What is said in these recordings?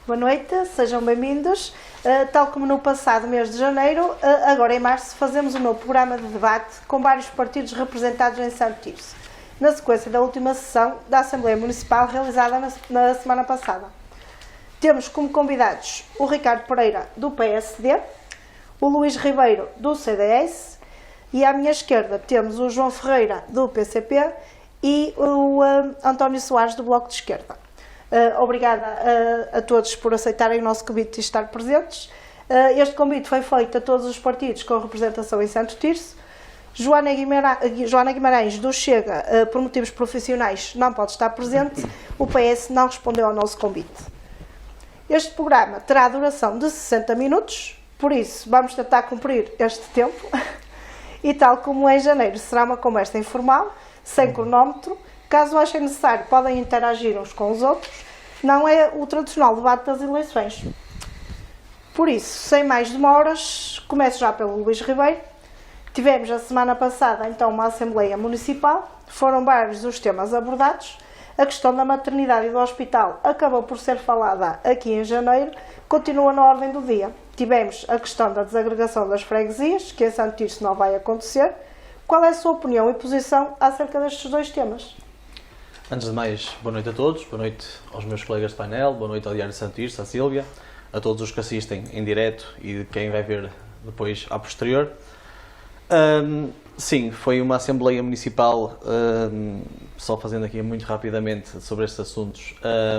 Boa noite, sejam bem-vindos. Tal como no passado mês de janeiro, agora em março fazemos um novo programa de debate com vários partidos representados em Santo Tirso, na sequência da última sessão da Assembleia Municipal realizada na semana passada. Temos como convidados o Ricardo Pereira, do PSD, o Luís Ribeiro, do CDS, e à minha esquerda temos o João Ferreira, do PCP, e o António Soares, do Bloco de Esquerda. Obrigada a todos por aceitarem o nosso convite e estar presentes. Este convite foi feito a todos os partidos com representação em Santo Tirso. Joana Guimarães, do Chega, por motivos profissionais, não pode estar presente. O PS não respondeu ao nosso convite. Este programa terá a duração de 60 minutos, por isso vamos tentar cumprir este tempo. E tal como em janeiro, será uma conversa informal, sem cronómetro. Caso achem necessário, podem interagir uns com os outros. Não é o tradicional debate das eleições. Por isso, sem mais demoras, começo já pelo Luís Ribeiro. Tivemos a semana passada, então, uma Assembleia Municipal. Foram vários os temas abordados. A questão da maternidade e do hospital acabou por ser falada aqui em janeiro. Continua na ordem do dia. Tivemos a questão da desagregação das freguesias, que em Santo Tirso não vai acontecer. Qual é a sua opinião e posição acerca destes dois temas? Antes de mais, boa noite a todos, boa noite aos meus colegas de painel, boa noite ao Diário de Santo Tirso, à Sílvia, a todos os que assistem em direto e quem vai ver depois à posterior. Sim, foi uma Assembleia Municipal, só fazendo aqui muito rapidamente sobre estes assuntos,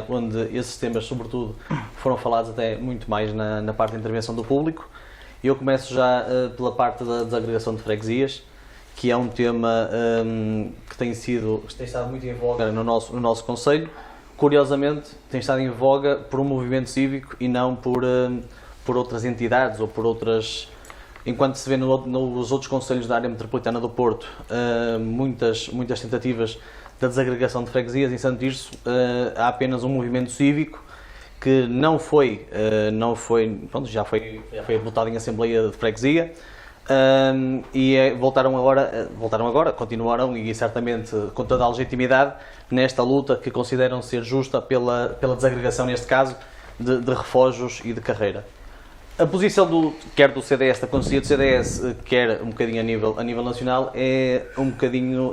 onde esses temas, sobretudo, foram falados até muito mais na parte da intervenção do público. Eu começo já pela parte da desagregação de freguesias, que é um tema que tem estado muito em voga no nosso concelho. Curiosamente, tem estado em voga por um movimento cívico e não por outras entidades ou por outras. Enquanto se vê nos outros concelhos da área metropolitana do Porto muitas tentativas da desagregação de freguesias, em Santo Tirso há apenas um movimento cívico que já foi votado em Assembleia de Freguesia. Continuaram e certamente com toda a legitimidade nesta luta que consideram ser justa pela desagregação, neste caso, de refógios e de carreira. A posição quer do CDS, da Conselhia do CDS, quer um bocadinho a nível nacional,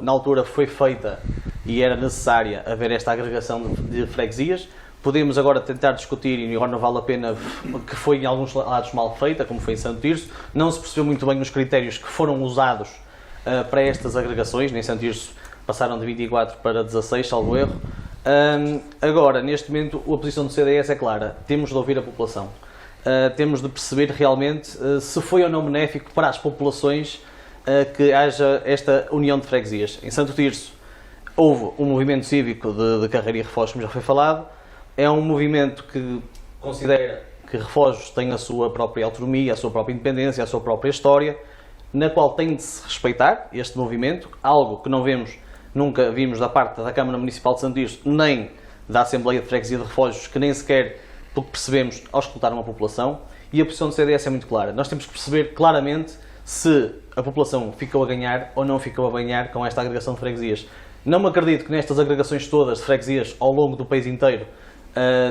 na altura foi feita e era necessária haver esta agregação de freguesias. Podemos agora tentar discutir, e agora não vale a pena, que foi em alguns lados mal feita, como foi em Santo Tirso. Não se percebeu muito bem os critérios que foram usados para estas agregações. Em Santo Tirso passaram de 24 para 16, salvo erro. Agora, neste momento, a posição do CDS é clara. Temos de ouvir a população. Temos de perceber realmente se foi ou não benéfico para as populações que haja esta união de freguesias. Em Santo Tirso houve um movimento cívico de carreira e refógios, como já foi falado. É um movimento que considera que refógios têm a sua própria autonomia, a sua própria independência, a sua própria história, na qual tem de se respeitar este movimento, algo que nunca vimos da parte da Câmara Municipal de Santo Tirso, nem da Assembleia de Freguesia de Refógios, que nem sequer, pelo que percebemos, auscultaram a população. E a posição do CDS é muito clara. Nós temos que perceber claramente se a população ficou a ganhar ou não ficou a ganhar com esta agregação de freguesias. Não me acredito que nestas agregações todas de freguesias ao longo do país inteiro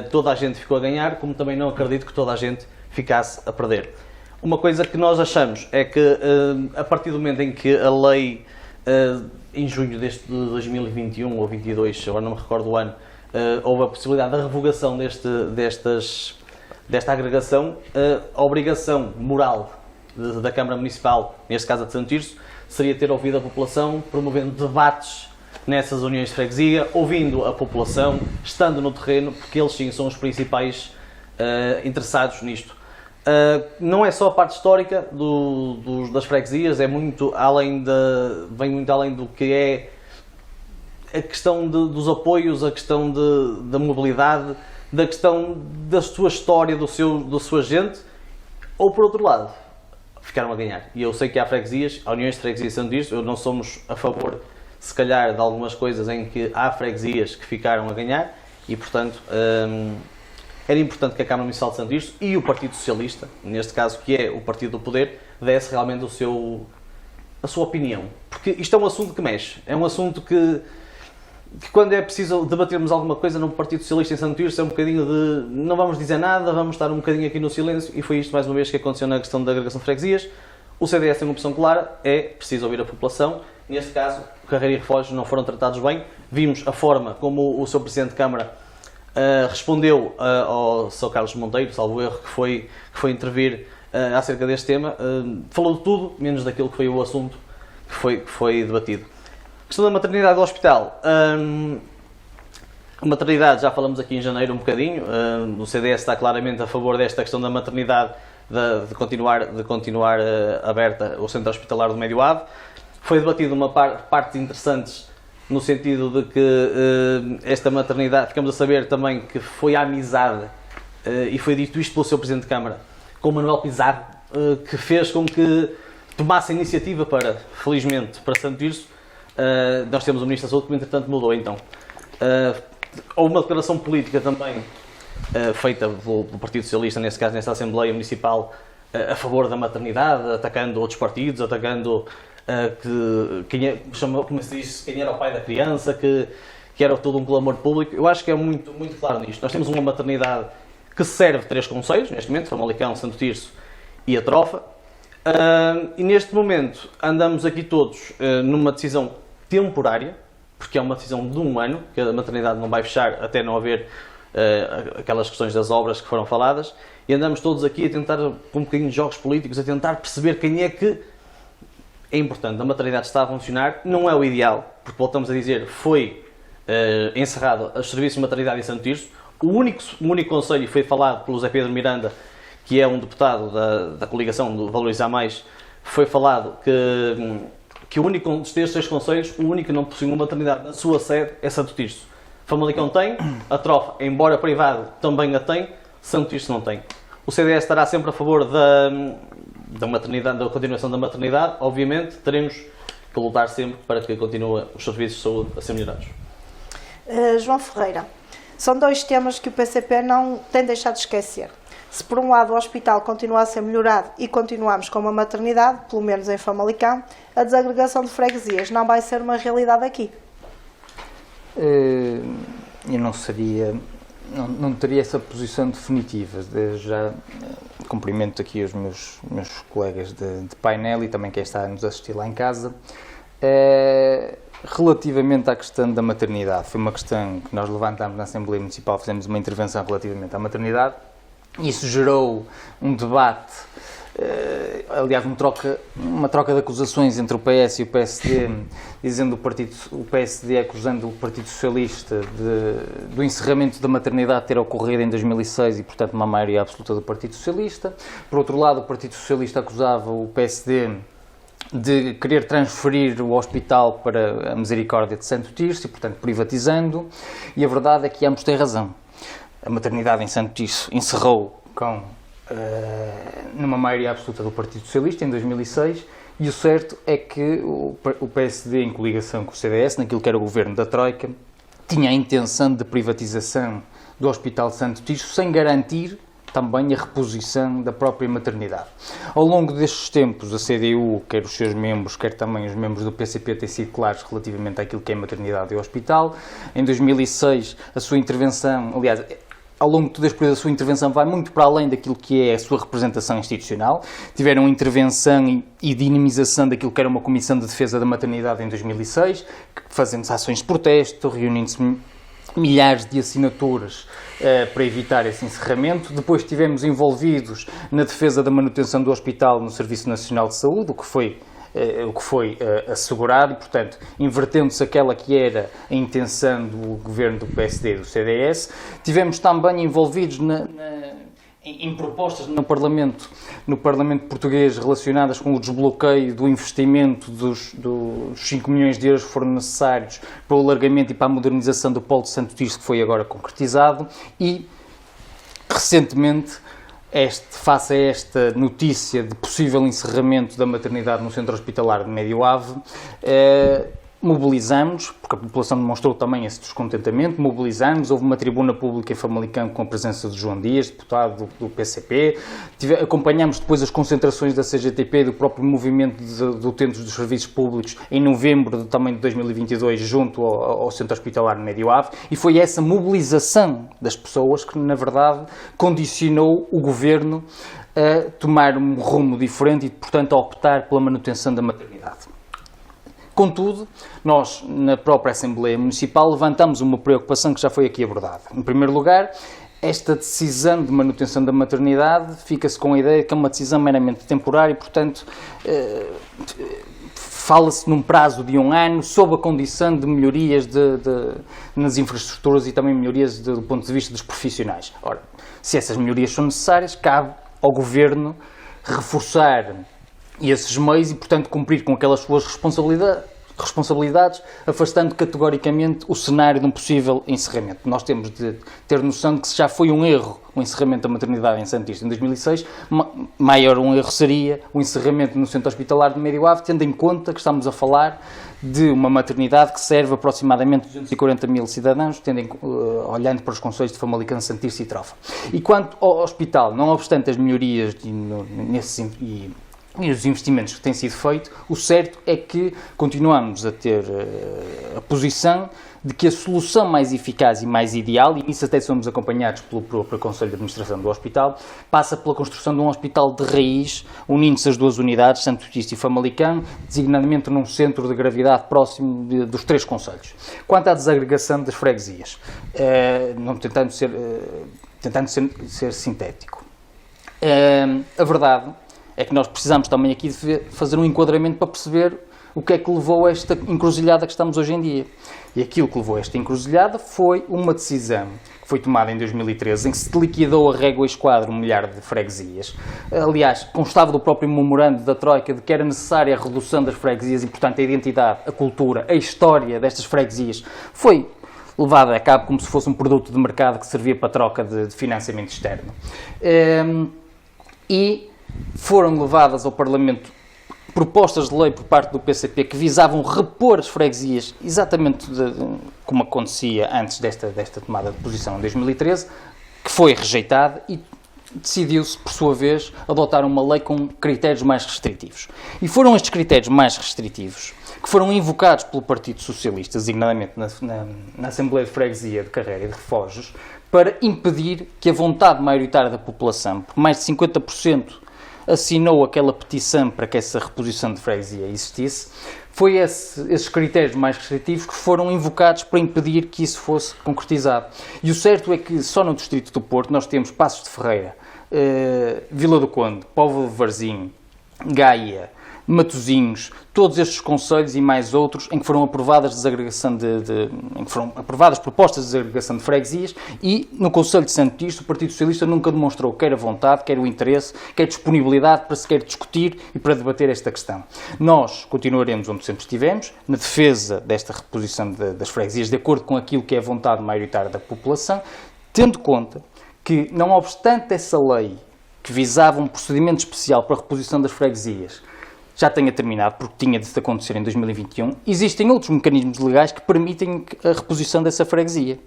toda a gente ficou a ganhar, como também não acredito que toda a gente ficasse a perder. Uma coisa que nós achamos é que, a partir do momento em que a lei, em junho de 2021 ou 2022, agora não me recordo o ano, houve a possibilidade da revogação desta agregação, a obrigação moral da Câmara Municipal, neste caso a de Santo Tirso, seria ter ouvido a população, promovendo debates nessas uniões de freguesia, ouvindo a população, estando no terreno, porque eles sim são os principais interessados nisto. Não é só a parte histórica das freguesias, vem muito além do que é a questão dos apoios, a questão da mobilidade, da questão da sua história, da sua gente, ou por outro lado, ficaram a ganhar. E eu sei que há freguesias, há uniões de freguesias Santo Tirso, não somos a favor, se calhar, de algumas coisas em que há freguesias que ficaram a ganhar e, portanto, era importante que a Câmara Municipal de Santo Tirso e o Partido Socialista, neste caso, que é o partido do poder, desse realmente a sua opinião. Porque isto é um assunto que mexe, é um assunto que que quando é preciso debatermos alguma coisa no Partido Socialista em Santo Tirso é um bocadinho de não vamos dizer nada, vamos estar um bocadinho aqui no silêncio, e foi isto mais uma vez que aconteceu na questão da agregação de freguesias. O CDS tem uma opção clara, é preciso ouvir a população. Neste caso, Carreira e Refógios não foram tratados bem. Vimos a forma como o Sr. Presidente de Câmara respondeu ao Sr. Carlos Monteiro, salvo erro, que foi intervir acerca deste tema. Falou de tudo, menos daquilo que foi o assunto que foi debatido. A questão da maternidade do hospital. A maternidade, já falamos aqui em janeiro um bocadinho. O CDS está claramente a favor desta questão da maternidade, de continuar aberta o centro hospitalar do Médio Ave. Foi debatido partes interessantes, no sentido de que esta maternidade, ficamos a saber também que foi a amizade, e foi dito isto pelo Sr. Presidente de Câmara, com Manuel Pizarro, que fez com que tomasse a iniciativa felizmente, para Santo Tirso. Nós temos o Ministro da Saúde que, entretanto, mudou, então. Houve uma declaração política também, feita pelo Partido Socialista, nesse caso, nesta Assembleia Municipal, a favor da maternidade, atacando outros partidos, atacando quem era o pai da criança, que era todo um clamor público. Eu acho que é muito, muito claro nisto. Nós temos uma maternidade que serve 3 concelhos, neste momento, Famalicão, Santo Tirso e a Trofa, e neste momento andamos aqui todos numa decisão temporária, porque é uma decisão de 1 ano, que a maternidade não vai fechar até não haver aquelas questões das obras que foram faladas, e andamos todos aqui a tentar, com um bocadinho de jogos políticos, a tentar perceber quem é que é importante. A maternidade está a funcionar, não é o ideal, porque voltamos a dizer, foi encerrado os serviços de maternidade em Santo Tirso. O único conselho foi falado pelo Zé Pedro Miranda, que é um deputado da coligação do Valorizar Mais, foi falado que o único destes 6 conselhos, o único que não possui uma maternidade na sua sede é Santo Tirso. Famalicão tem, a Trofa, embora privado, também a tem, Santo Tirso não tem. O CDS estará sempre a favor da maternidade, da continuação da maternidade. Obviamente, teremos que lutar sempre para que continuem os serviços de saúde a ser melhorados. João Ferreira, são 2 temas que o PCP não tem deixado de esquecer. Se por um lado o hospital continua a ser melhorado e continuamos com uma maternidade, pelo menos em Famalicão, a desagregação de freguesias não vai ser uma realidade aqui. Eu não teria essa posição definitiva. Já cumprimento aqui os meus colegas de painel e também quem está a nos assistir lá em casa. Relativamente à questão da maternidade, foi uma questão que nós levantámos na Assembleia Municipal, fizemos uma intervenção relativamente à maternidade. Isso gerou um debate, aliás, uma troca de acusações entre o PS e o PSD, dizendo o PSD acusando o Partido Socialista do encerramento da maternidade ter ocorrido em 2006 e, portanto, uma maioria absoluta do Partido Socialista. Por outro lado, o Partido Socialista acusava o PSD de querer transferir o hospital para a Misericórdia de Santo Tirso e, portanto, privatizando. E a verdade é que ambos têm razão. A maternidade em Santo Tirso encerrou numa maioria absoluta do Partido Socialista em 2006, e o certo é que o PSD, em coligação com o CDS, naquilo que era o governo da Troika, tinha a intenção de privatização do Hospital de Santo Tirso, sem garantir também a reposição da própria maternidade. Ao longo destes tempos, a CDU, quer os seus membros, quer também os membros do PCP, têm sido claros relativamente àquilo que é maternidade e hospital. Em 2006, a sua intervenção, aliás, ao longo de todo este período, a sua intervenção vai muito para além daquilo que é a sua representação institucional. Tiveram intervenção e dinamização daquilo que era uma Comissão de Defesa da Maternidade em 2006, fazendo ações de protesto, reunindo-se milhares de assinaturas para evitar esse encerramento. Depois estivemos envolvidos na defesa da manutenção do hospital no Serviço Nacional de Saúde, o que foi assegurado, e, portanto, invertendo-se aquela que era a intenção do governo do PSD e do CDS. Tivemos também envolvidos em propostas no Parlamento português relacionadas com o desbloqueio do investimento dos 5 milhões de euros que foram necessários para o alargamento e para a modernização do Polo de Santo Tirso, que foi agora concretizado. E, recentemente, face a esta notícia de possível encerramento da maternidade no centro hospitalar de Médio Ave, mobilizamos, porque a população demonstrou também esse descontentamento, mobilizamos, houve uma tribuna pública em Famalicão com a presença de João Dias, deputado do PCP, acompanhamos depois as concentrações da CGTP, do próprio movimento de utentes dos serviços públicos, em novembro também de 2022, junto ao Centro Hospitalar de Médio Ave, e foi essa mobilização das pessoas que, na verdade, condicionou o Governo a tomar um rumo diferente e, portanto, a optar pela manutenção da maternidade. Contudo, nós, na própria Assembleia Municipal, levantamos uma preocupação que já foi aqui abordada. Em primeiro lugar, esta decisão de manutenção da maternidade fica-se com a ideia que é uma decisão meramente temporária e, portanto, fala-se num prazo de 1 ano, sob a condição de melhorias nas infraestruturas e também melhorias do ponto de vista dos profissionais. Ora, se essas melhorias são necessárias, cabe ao Governo reforçar esses meios e, portanto, cumprir com aquelas suas responsabilidades, afastando categoricamente o cenário de um possível encerramento. Nós temos de ter noção de que se já foi um erro o encerramento da maternidade em Santisto em 2006, maior um erro seria o encerramento no Centro Hospitalar de Médio Ave, tendo em conta que estamos a falar de uma maternidade que serve aproximadamente 240 mil cidadãos, olhando para os concelhos de Famalicão, Santisto e Trofa. E quanto ao hospital, não obstante as melhorias e os investimentos que têm sido feitos, o certo é que continuamos a ter a posição de que a solução mais eficaz e mais ideal, e nisso até somos acompanhados pelo próprio Conselho de Administração do Hospital, passa pela construção de um hospital de raiz, unindo-se as duas unidades, Santo Tirso e Famalicão, designadamente num centro de gravidade próximo dos 3 concelhos. Quanto à desagregação das freguesias, tentando ser sintético, a verdade é que nós precisamos também aqui de fazer um enquadramento para perceber o que é que levou a esta encruzilhada que estamos hoje em dia. E aquilo que levou a esta encruzilhada foi uma decisão que foi tomada em 2013, em que se liquidou a régua e esquadro 1 milhar de freguesias. Aliás, constava do próprio memorando da Troika de que era necessária a redução das freguesias e, portanto, a identidade, a cultura, a história destas freguesias foi levada a cabo como se fosse um produto de mercado que servia para troca de financiamento externo. E foram levadas ao Parlamento propostas de lei por parte do PCP que visavam repor as freguesias exatamente como acontecia antes desta tomada de posição em 2013, que foi rejeitada e decidiu-se, por sua vez, adotar uma lei com critérios mais restritivos. E foram estes critérios mais restritivos que foram invocados pelo Partido Socialista, designadamente na Assembleia de Freguesia de Carreira e de Refojos, para impedir que a vontade maioritária da população, por mais de 50%, assinou aquela petição para que essa reposição de freguesia existisse, foi esses critérios mais restritivos que foram invocados para impedir que isso fosse concretizado. E o certo é que só no Distrito do Porto nós temos Passos de Ferreira, Vila do Conde, Póvoa de Varzim, Gaia, Matosinhos, todos estes concelhos e mais outros em que foram aprovadas propostas de desagregação de freguesias, e no Concelho de Santo Tirso o Partido Socialista nunca demonstrou quer a vontade, quer o interesse, quer a disponibilidade para sequer discutir e para debater esta questão. Nós continuaremos onde sempre estivemos, na defesa desta reposição das freguesias, de acordo com aquilo que é a vontade maioritária da população, tendo conta que, não obstante essa lei que visava um procedimento especial para a reposição das freguesias já tenha terminado, porque tinha de acontecer em 2021, existem outros mecanismos legais que permitem a reposição dessa freguesia.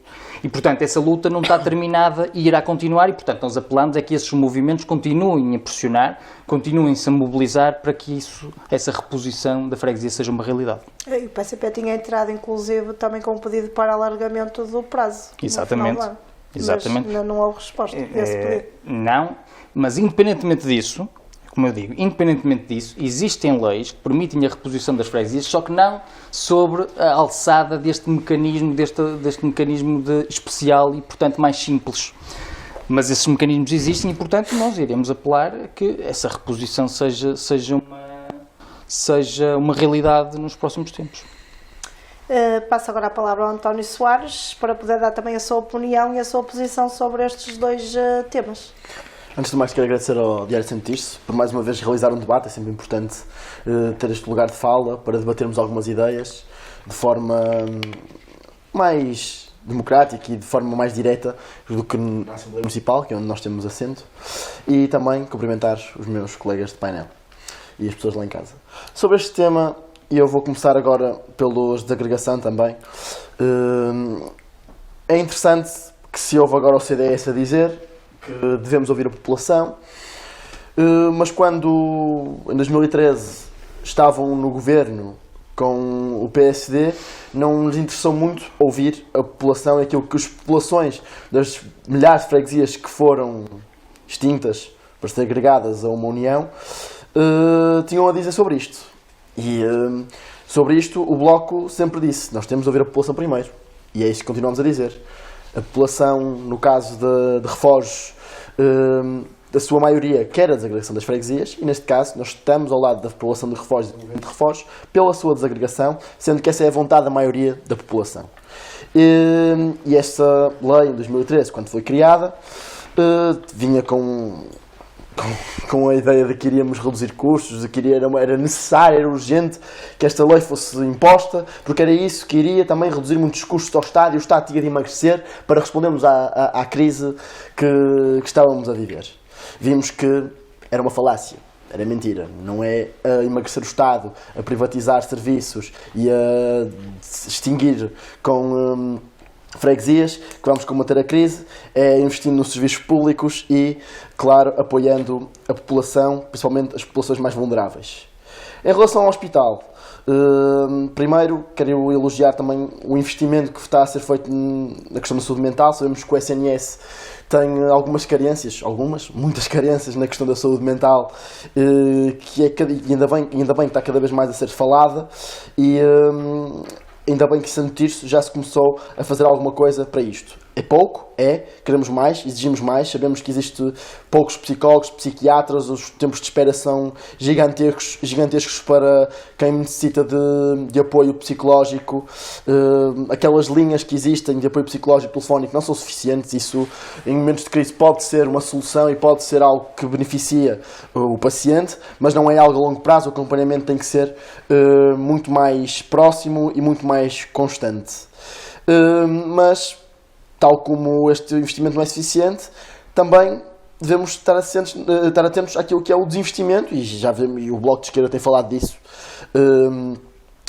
E, portanto, essa luta não está terminada e irá continuar, e, portanto, nós apelamos a que esses movimentos continuem a pressionar, continuem-se a mobilizar para que essa reposição da freguesia seja uma realidade. E o PCP tinha entrado, inclusive, também com um pedido para alargamento do prazo. Exatamente. Exatamente. Mas não houve resposta a esse pedido. Não, mas independentemente disso, como eu digo, independentemente disso, existem leis que permitem a reposição das freguesias, só que não sobre a alçada deste mecanismo, deste mecanismo especial e, portanto, mais simples. Mas esses mecanismos existem e, portanto, nós iremos apelar a que essa reposição seja uma realidade nos próximos tempos. Passo agora a palavra ao António Soares para poder dar também a sua opinião e a sua posição sobre estes 2 temas. Antes de mais, quero agradecer ao Diário de Santo Tirso por mais uma vez realizar um debate. É sempre importante ter este lugar de fala para debatermos algumas ideias de forma mais democrática e de forma mais direta do que na Assembleia Municipal, que é onde nós temos assento, e também cumprimentar os meus colegas de painel e as pessoas lá em casa. Sobre este tema, e eu vou começar agora pela desagregação também. É interessante que se ouve agora o CDS a dizer que devemos ouvir a população, mas quando em 2013 estavam no governo com o PSD, não lhes interessou muito ouvir a população e aquilo que as populações das milhares de freguesias que foram extintas para ser agregadas a uma união tinham a dizer sobre isto. E sobre isto o Bloco sempre disse, nós temos de ouvir a população primeiro. E é isso que continuamos a dizer. A população, no caso de Refojos, da sua maioria quer a desagregação das freguesias, e neste caso nós estamos ao lado da população de Refojos e do movimento de Refojos pela sua desagregação, sendo que essa é a vontade da maioria da população. E esta lei, em 2013, quando foi criada, vinha com a ideia de que iríamos reduzir custos, de que era necessário, era urgente que esta lei fosse imposta, porque era isso que iria também reduzir muitos custos ao Estado, e o Estado tinha de emagrecer para respondermos à crise que estávamos a viver. Vimos que era uma falácia, era mentira. Não é a emagrecer o Estado, a privatizar serviços e a extinguir com freguesias que vamos combater a crise, é investindo nos serviços públicos e, claro, apoiando a população, principalmente as populações mais vulneráveis. Em relação ao hospital, primeiro quero elogiar também o investimento que está a ser feito na questão da saúde mental. Sabemos que o SNS tem algumas carências, muitas carências na questão da saúde mental, que ainda bem que está cada vez mais a ser falada, e ainda bem que Santo Tirso já se começou a fazer alguma coisa para isto. É pouco, queremos mais, exigimos mais, sabemos que existe poucos psicólogos, psiquiatras, os tempos de espera são gigantescos para quem necessita de apoio psicológico. Aquelas linhas que existem de apoio psicológico telefónico não são suficientes. Isso, em momentos de crise, pode ser uma solução e pode ser algo que beneficia o paciente, mas não é algo a longo prazo. O acompanhamento tem que ser muito mais próximo e muito mais constante. Mas, tal como este investimento não é suficiente, também devemos estar atentos àquilo que é o desinvestimento, e já vemos, e o Bloco de Esquerda tem falado disso,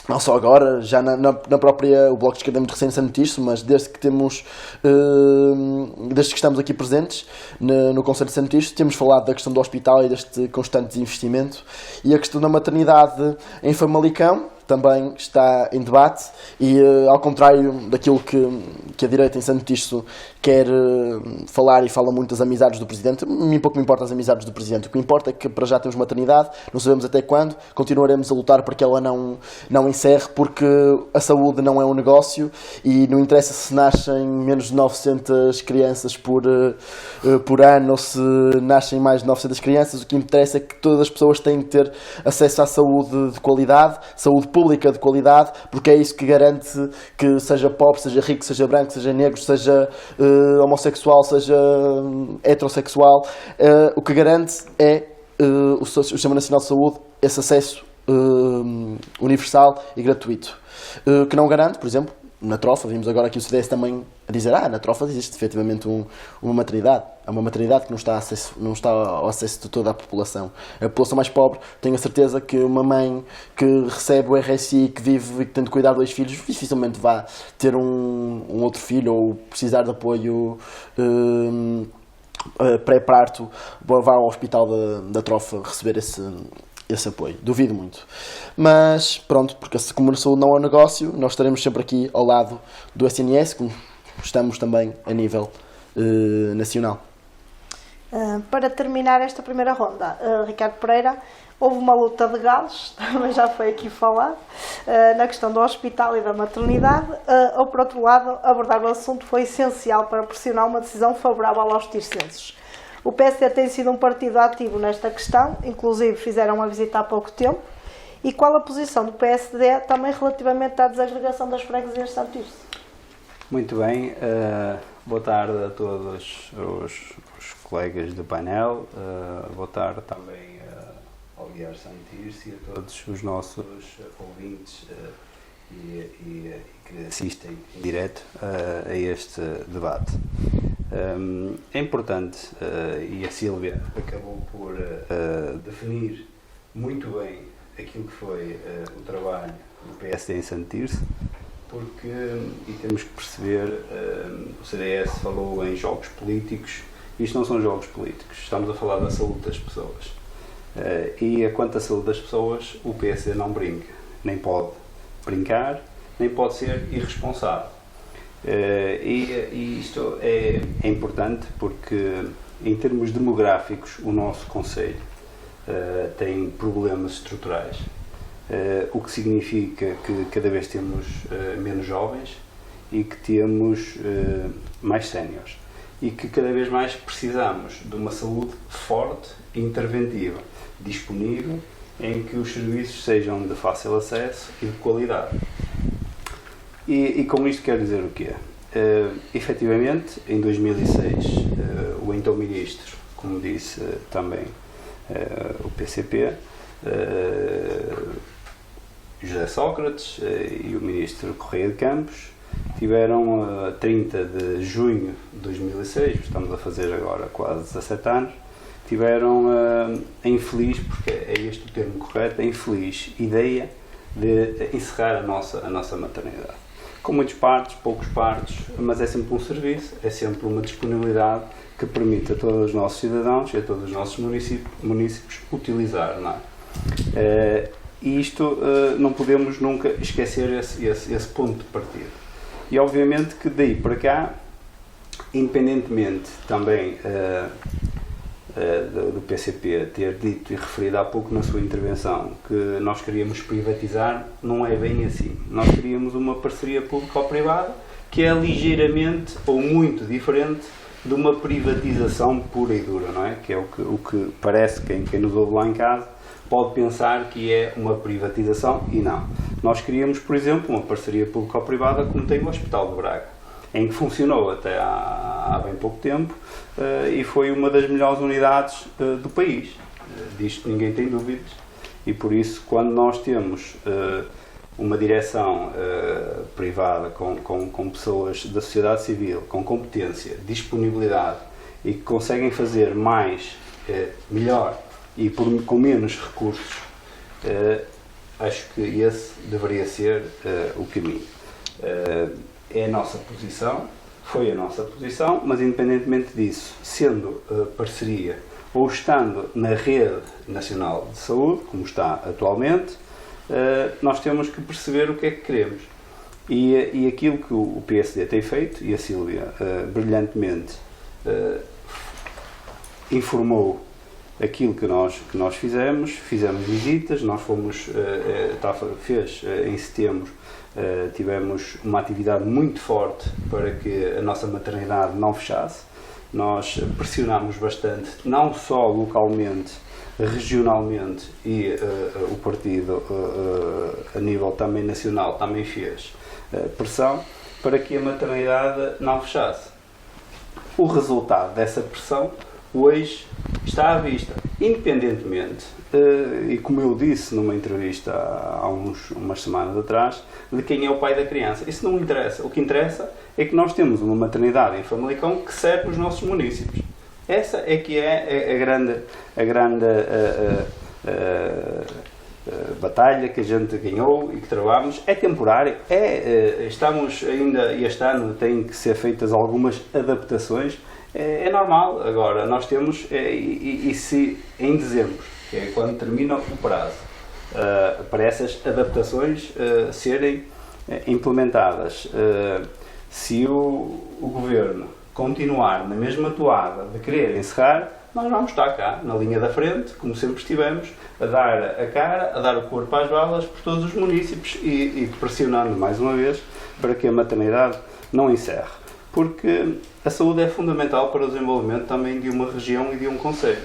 não só agora, já na própria, o Bloco de Esquerda é muito recente em Santo Tirso, mas desde que estamos aqui presentes no Conselho de Santo Tirso, temos falado da questão do hospital e deste constante desinvestimento, e a questão da maternidade em Famalicão também está em debate, e ao contrário daquilo que a direita em Santo Tirso quer falar, e fala muito das amizades do Presidente, pouco me importa as amizades do Presidente. O que me importa é que para já temos maternidade, não sabemos até quando, continuaremos a lutar para que ela não encerre, porque a saúde não é um negócio, e não interessa se nascem menos de 900 crianças por ano, ou se nascem mais de 900 crianças. O que interessa é que todas as pessoas têm que ter acesso à saúde de qualidade, saúde pública de qualidade, porque é isso que garante que, seja pobre, seja rico, seja branco, seja negro, seja homossexual, seja heterossexual, o que garante é o Sistema Nacional de Saúde, esse acesso universal e gratuito. Que não garante, por exemplo, na Trofa, vimos agora aqui o CDS também a dizer, na Trofa existe efetivamente uma maternidade. É uma maternidade que não está ao acesso de toda a população. A população mais pobre, tenho a certeza que uma mãe que recebe o RSI, que vive e que tem de cuidar de 2 filhos, dificilmente vai ter um outro filho, ou precisar de apoio pré-parto, vá ao hospital da Trofa receber esse apoio. Duvido muito. Mas pronto, porque como a saúde não é um negócio, nós estaremos sempre aqui ao lado do SNS, como estamos também a nível nacional. Para terminar esta primeira ronda, Ricardo Pereira, houve uma luta de galos, também já foi aqui falado, na questão do hospital e da maternidade, ou por outro lado, abordar o assunto foi essencial para pressionar uma decisão favorável aos tircenses. O PSD tem sido um partido ativo nesta questão, inclusive fizeram uma visita há pouco tempo. E qual a posição do PSD também relativamente à desagregação das freguesias de Santo Tirso? Muito bem, boa tarde a todos os colegas do painel, boa tarde também ao Guiar Santo Tirso e a todos os nossos ouvintes e que assistem em direto a este debate. É importante, e a Sílvia acabou por definir muito bem aquilo que foi o trabalho do PSD em Santo Tirso, porque, e temos que perceber, o CDS falou em jogos políticos. Isto não são jogos políticos, estamos a falar da saúde das pessoas. E quanto à saúde das pessoas, o PSD não brinca, nem pode brincar, nem pode ser irresponsável. E isto é importante porque, em termos demográficos, o nosso concelho tem problemas estruturais, o que significa que cada vez temos menos jovens e que temos mais séniores. E que cada vez mais precisamos de uma saúde forte e interventiva, disponível, em que os serviços sejam de fácil acesso e de qualidade. E com isto quero dizer o quê? Efetivamente, em 2006, o então Ministro, como disse também o PCP, José Sócrates e o Ministro Correia de Campos, tiveram 30 de junho de 2006, estamos a fazer agora quase 17 anos, tiveram a infeliz, porque é este o termo correto, a infeliz ideia de encerrar a nossa maternidade. Com muitos partos, poucos partos, mas é sempre um serviço, é sempre uma disponibilidade que permite a todos os nossos cidadãos e a todos os nossos municípios utilizar, não é? E isto não podemos nunca esquecer esse ponto de partida. E obviamente que daí para cá, independentemente também do PCP ter dito e referido há pouco na sua intervenção que nós queríamos privatizar, não é bem assim. Nós queríamos uma parceria público-privada que é ligeiramente ou muito diferente de uma privatização pura e dura, não é? Que é o que parece quem nos ouve lá em casa pode pensar que é uma privatização e não. Nós queríamos, por exemplo, uma parceria público-privada como tem o Hospital de Braga, em que funcionou até há bem pouco tempo e foi uma das melhores unidades do país. Disto ninguém tem dúvidas e por isso quando nós temos uma direção privada com pessoas da sociedade civil, com competência, disponibilidade e que conseguem fazer mais, melhor e com menos recursos, acho que esse deveria ser o caminho. É a nossa posição, foi a nossa posição, mas independentemente disso, sendo parceria ou estando na rede nacional de saúde, como está atualmente, nós temos que perceber o que é que queremos. E aquilo que o PSD tem feito, e a Sílvia brilhantemente informou aquilo que nós fizemos visitas, nós fez em setembro, tivemos uma atividade muito forte para que a nossa maternidade não fechasse. Nós pressionámos bastante, não só localmente, regionalmente e o partido a nível também nacional também fez pressão para que a maternidade não fechasse. O resultado dessa pressão hoje está à vista, independentemente, e como eu disse numa entrevista há umas semanas atrás, de quem é o pai da criança. Isso não interessa. O que interessa é que nós temos uma maternidade em Famalicão que serve os nossos municípios. Essa é que é a grande batalha que a gente ganhou e que travamos. É temporário, estamos ainda, este ano têm que ser feitas algumas adaptações, é normal. Agora, nós temos, se em dezembro, que é quando termina o prazo, para essas adaptações serem implementadas, se o Governo continuar na mesma toada de querer encerrar, nós vamos estar cá, na linha da frente, como sempre estivemos, a dar a cara, a dar o corpo às balas por todos os municípios e pressionando mais uma vez para que a maternidade não encerre. Porque a saúde é fundamental para o desenvolvimento também de uma região e de um concelho.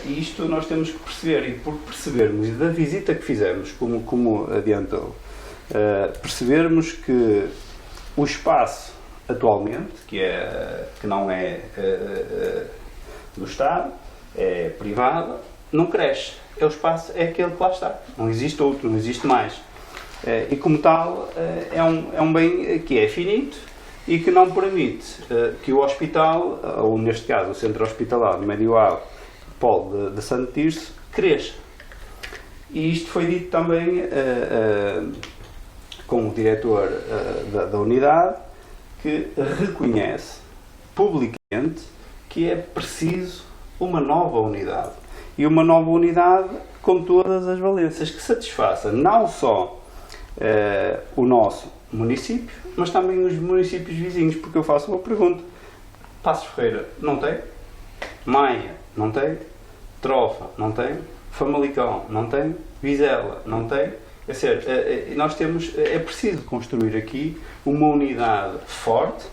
E isto nós temos que perceber, e por percebermos, e da visita que fizemos, como adiantou, percebermos que o espaço atualmente, que não é do Estado, é privado, não cresce. O espaço é aquele que lá está. Não existe outro, não existe mais. E como tal, é um bem que é finito e que não permite que o hospital, ou neste caso o Centro Hospitalar Medieval Polo de Santo Tirso, cresça. E isto foi dito também com o diretor da unidade, que reconhece publicamente que é preciso uma nova unidade. E uma nova unidade com todas as valências, que satisfaça não só o nosso município, mas também os municípios vizinhos. Porque eu faço uma pergunta: Passos Ferreira não tem? Maia não tem? Trofa não tem? Famalicão não tem? Vizela não tem? Quer dizer, é preciso construir aqui uma unidade forte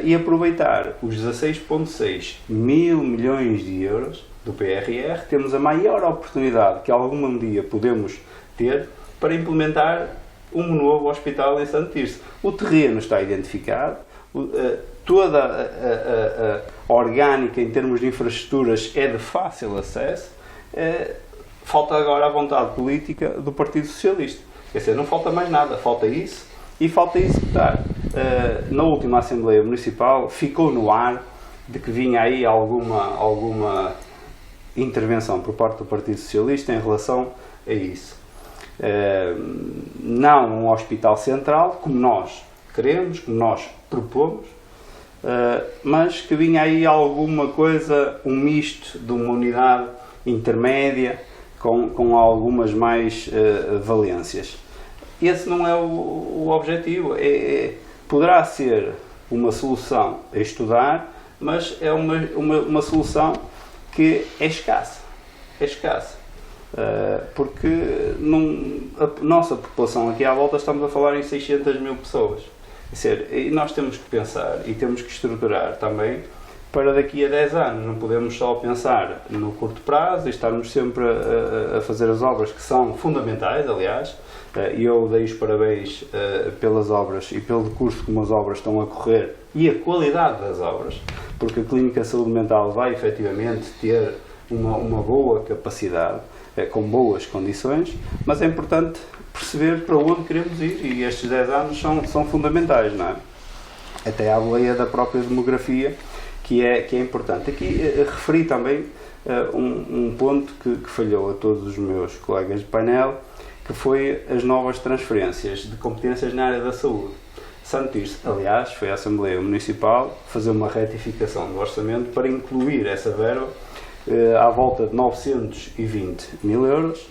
e aproveitar os 16,6 mil milhões de euros do PRR. Temos a maior oportunidade que algum dia podemos ter para implementar um novo hospital em Santo Tirso. O terreno está identificado, toda a orgânica em termos de infraestruturas é de fácil acesso. Falta agora a vontade política do Partido Socialista. Quer dizer, não falta mais nada, falta isso e falta executar. Na última Assembleia Municipal ficou no ar de que vinha aí alguma intervenção por parte do Partido Socialista em relação a isso. Não um hospital central, como nós queremos, como nós propomos, mas que vinha aí alguma coisa, um misto de uma unidade intermédia com algumas mais valências. Esse não é o objetivo. Poderá ser uma solução a estudar, mas é uma solução que é escassa. É escassa. Porque a nossa população aqui à volta, estamos a falar em 600 mil pessoas. Quer dizer, e nós temos que pensar e temos que estruturar também para daqui a 10 anos. Não podemos só pensar no curto prazo e estarmos sempre a fazer as obras que são fundamentais, aliás. E eu dei os parabéns pelas obras e pelo curso como as obras estão a correr e a qualidade das obras, porque a Clínica de Saúde Mental vai efetivamente ter uma boa capacidade, com boas condições, mas é importante perceber para onde queremos ir e estes 10 anos são fundamentais, não é? Até à boleia da própria demografia, que é importante. Aqui referi também um ponto que falhou a todos os meus colegas de painel, que foi as novas transferências de competências na área da saúde. Santo Tirso, aliás, foi à Assembleia Municipal fazer uma retificação do orçamento para incluir essa verba à volta de 920 mil euros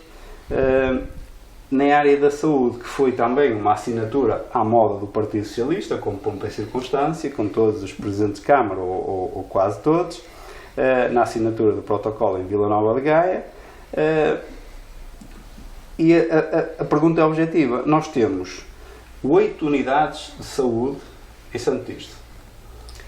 na área da saúde, que foi também uma assinatura à moda do Partido Socialista, com pompa e circunstância, com todos os presidentes de Câmara, ou quase todos, na assinatura do protocolo em Vila Nova de Gaia. E a pergunta é objetiva. Nós temos 8 unidades de saúde em Santo Tirso,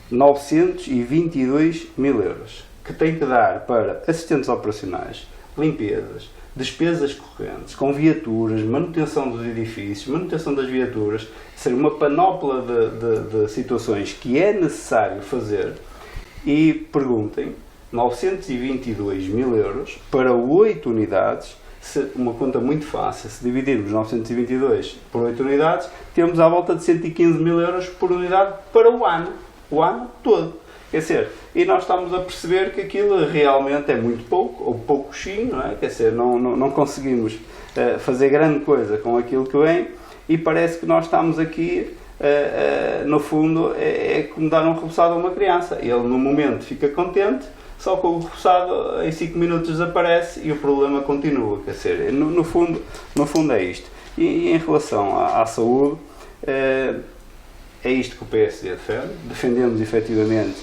922 mil euros, que tem que dar para assistentes operacionais, limpezas, despesas correntes, com viaturas, manutenção dos edifícios, manutenção das viaturas, ser uma panóplia de situações que é necessário fazer. E perguntem, 922 mil euros para 8 unidades, uma conta muito fácil, se dividirmos 922 por 8 unidades, temos à volta de 115 mil euros por unidade para o ano todo. Quer dizer, e nós estamos a perceber que aquilo realmente é muito pouco, ou pouquinho, não é? Quer dizer, não conseguimos fazer grande coisa com aquilo que vem, e parece que nós estamos aqui, no fundo, é como dar um repousado a uma criança. Ele, no momento, fica contente, só que o repousado em 5 minutos desaparece e o problema continua. Quer dizer, no fundo é isto. E em relação à saúde, é isto que o PSD defende. Defendemos efetivamente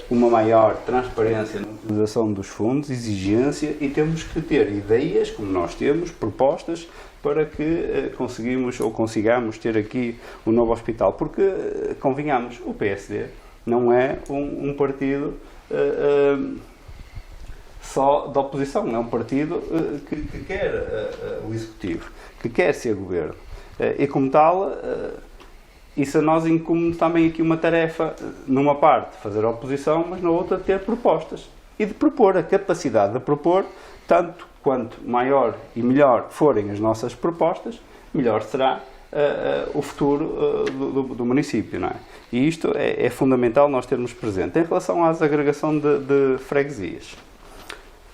uma maior transparência na utilização dos fundos, exigência, e temos que ter ideias, como nós temos, propostas, para que consigamos ter aqui um novo hospital. Porque, convenhamos, o PSD não é um partido só da oposição, é um partido que quer o Executivo, que quer ser governo. E como tal, isso a nós incumbe também aqui uma tarefa, numa parte fazer a oposição, mas na outra ter propostas. E de propor, a capacidade de propor, tanto quanto maior e melhor forem as nossas propostas, melhor será o futuro do município, não é? E isto é fundamental nós termos presente. Em relação à desagregação de freguesias,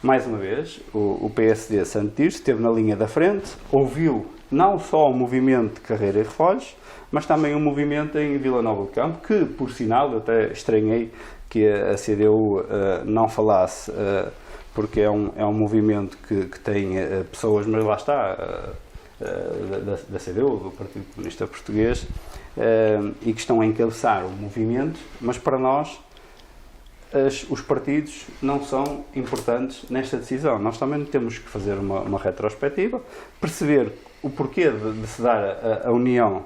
mais uma vez, o PSD Santo Tirso esteve na linha da frente, ouviu não só o movimento de Carreira e Refólogos, mas também o movimento em Vila Nova de Campo, que, por sinal, eu até estranhei que a CDU não falasse, porque é um movimento que tem pessoas, mas lá está, da CDU, do Partido Comunista Português, e que estão a encabeçar o movimento, mas para nós os partidos não são importantes nesta decisão. Nós também temos que fazer uma retrospectiva, perceber o porquê de se dar a união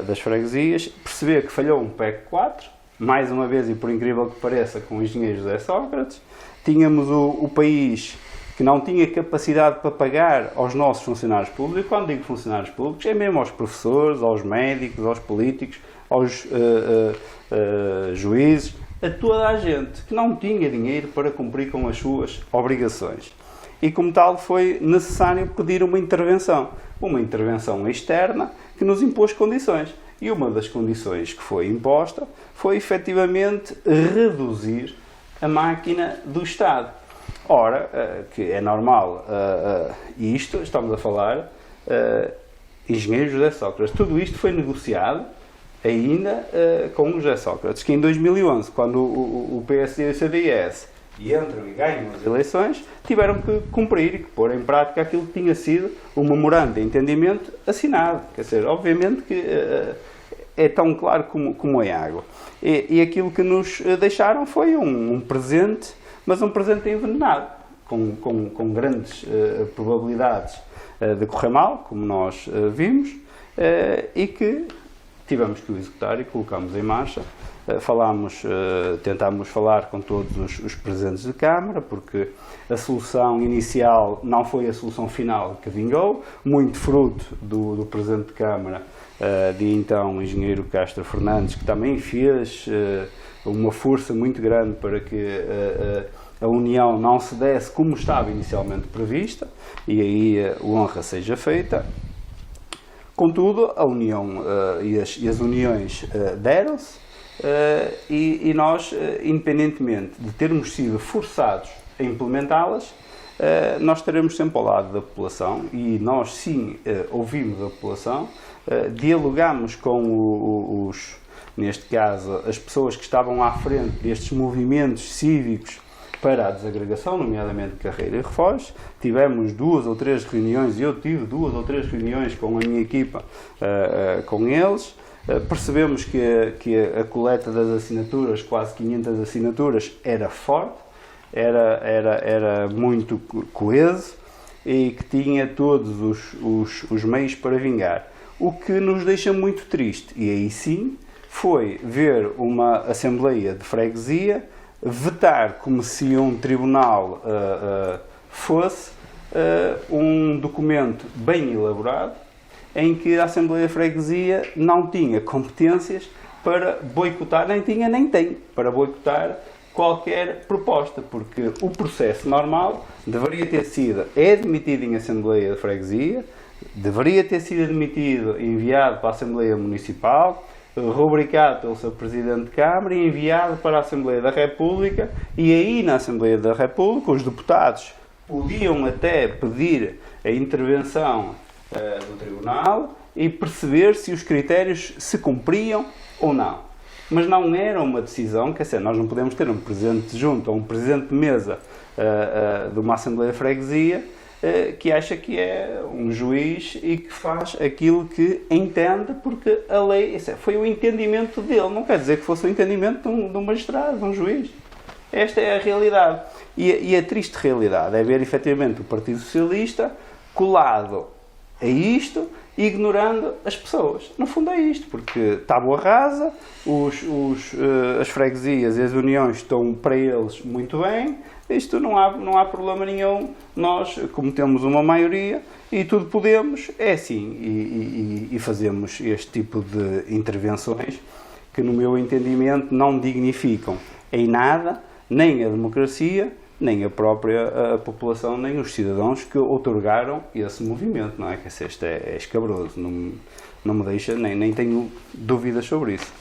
das freguesias, perceber que falhou um PEC 4, mais uma vez, e por incrível que pareça, com o engenheiro José Sócrates. Tínhamos o país que não tinha capacidade para pagar aos nossos funcionários públicos. E quando digo funcionários públicos, é mesmo aos professores, aos médicos, aos políticos, aos juízes, a toda a gente que não tinha dinheiro para cumprir com as suas obrigações. E como tal foi necessário pedir uma intervenção externa que nos impôs condições. E uma das condições que foi imposta foi efetivamente reduzir a máquina do Estado. Ora, que é normal, isto, estamos a falar, engenheiro José Sócrates, tudo isto foi negociado ainda com o José Sócrates, que em 2011, quando o PSD e o CDS entram e ganham as eleições, tiveram que cumprir e que pôr em prática aquilo que tinha sido o memorando de entendimento assinado. Quer dizer, obviamente que é tão claro como é água. E aquilo que nos deixaram foi um presente, mas um presente envenenado, com grandes probabilidades de correr mal, como nós vimos, e que tivemos que o executar e colocámos em marcha. Tentámos falar com todos os presidentes de Câmara, porque a solução inicial não foi a solução final que vingou, muito fruto do Presidente de Câmara, de então o engenheiro Castro Fernandes, que também fez uma força muito grande para que a união não se desse como estava inicialmente prevista, e aí a honra seja feita. Contudo, a união e as uniões deram-se, e nós, independentemente de termos sido forçados a implementá-las, nós estaremos sempre ao lado da população, e nós sim ouvimos a população, dialogamos com neste caso, as pessoas que estavam à frente destes movimentos cívicos para a desagregação, nomeadamente Carreira e Refólogos. Tivemos 2 ou 3 reuniões, eu tive 2 ou 3 reuniões com a minha equipa, com eles. Percebemos que a coleta das assinaturas, quase 500 assinaturas, era forte, era muito coeso e que tinha todos os meios para vingar. O que nos deixa muito triste, e aí sim, foi ver uma Assembleia de Freguesia vetar como se um tribunal fosse um documento bem elaborado, em que a Assembleia de Freguesia não tinha competências para boicotar, nem tem, para boicotar qualquer proposta, porque o processo normal deveria ter sido admitido em Assembleia de Freguesia, deveria ter sido admitido, enviado para a Assembleia Municipal, rubricado pelo seu Presidente de Câmara e enviado para a Assembleia da República, e aí na Assembleia da República os deputados podiam até pedir a intervenção do Tribunal e perceber se os critérios se cumpriam ou não. Mas não era uma decisão, quer dizer, nós não podemos ter um Presidente junto ou um Presidente de mesa de uma Assembleia de Freguesia que acha que é um juiz e que faz aquilo que entende, porque a lei, foi o entendimento dele, não quer dizer que fosse o entendimento de um magistrado, de um juiz. Esta é a realidade. E a triste realidade é ver efetivamente o Partido Socialista colado a isto, ignorando as pessoas. No fundo é isto, porque tábua rasa, as freguesias e as uniões estão para eles muito bem, isto não há problema nenhum, nós, como temos uma maioria e tudo podemos, é assim, e fazemos este tipo de intervenções que, no meu entendimento, não dignificam em nada, nem a democracia, nem a própria população, nem os cidadãos que outorgaram esse movimento, não é? Que isto é escabroso, não me deixa, nem tenho dúvidas sobre isso.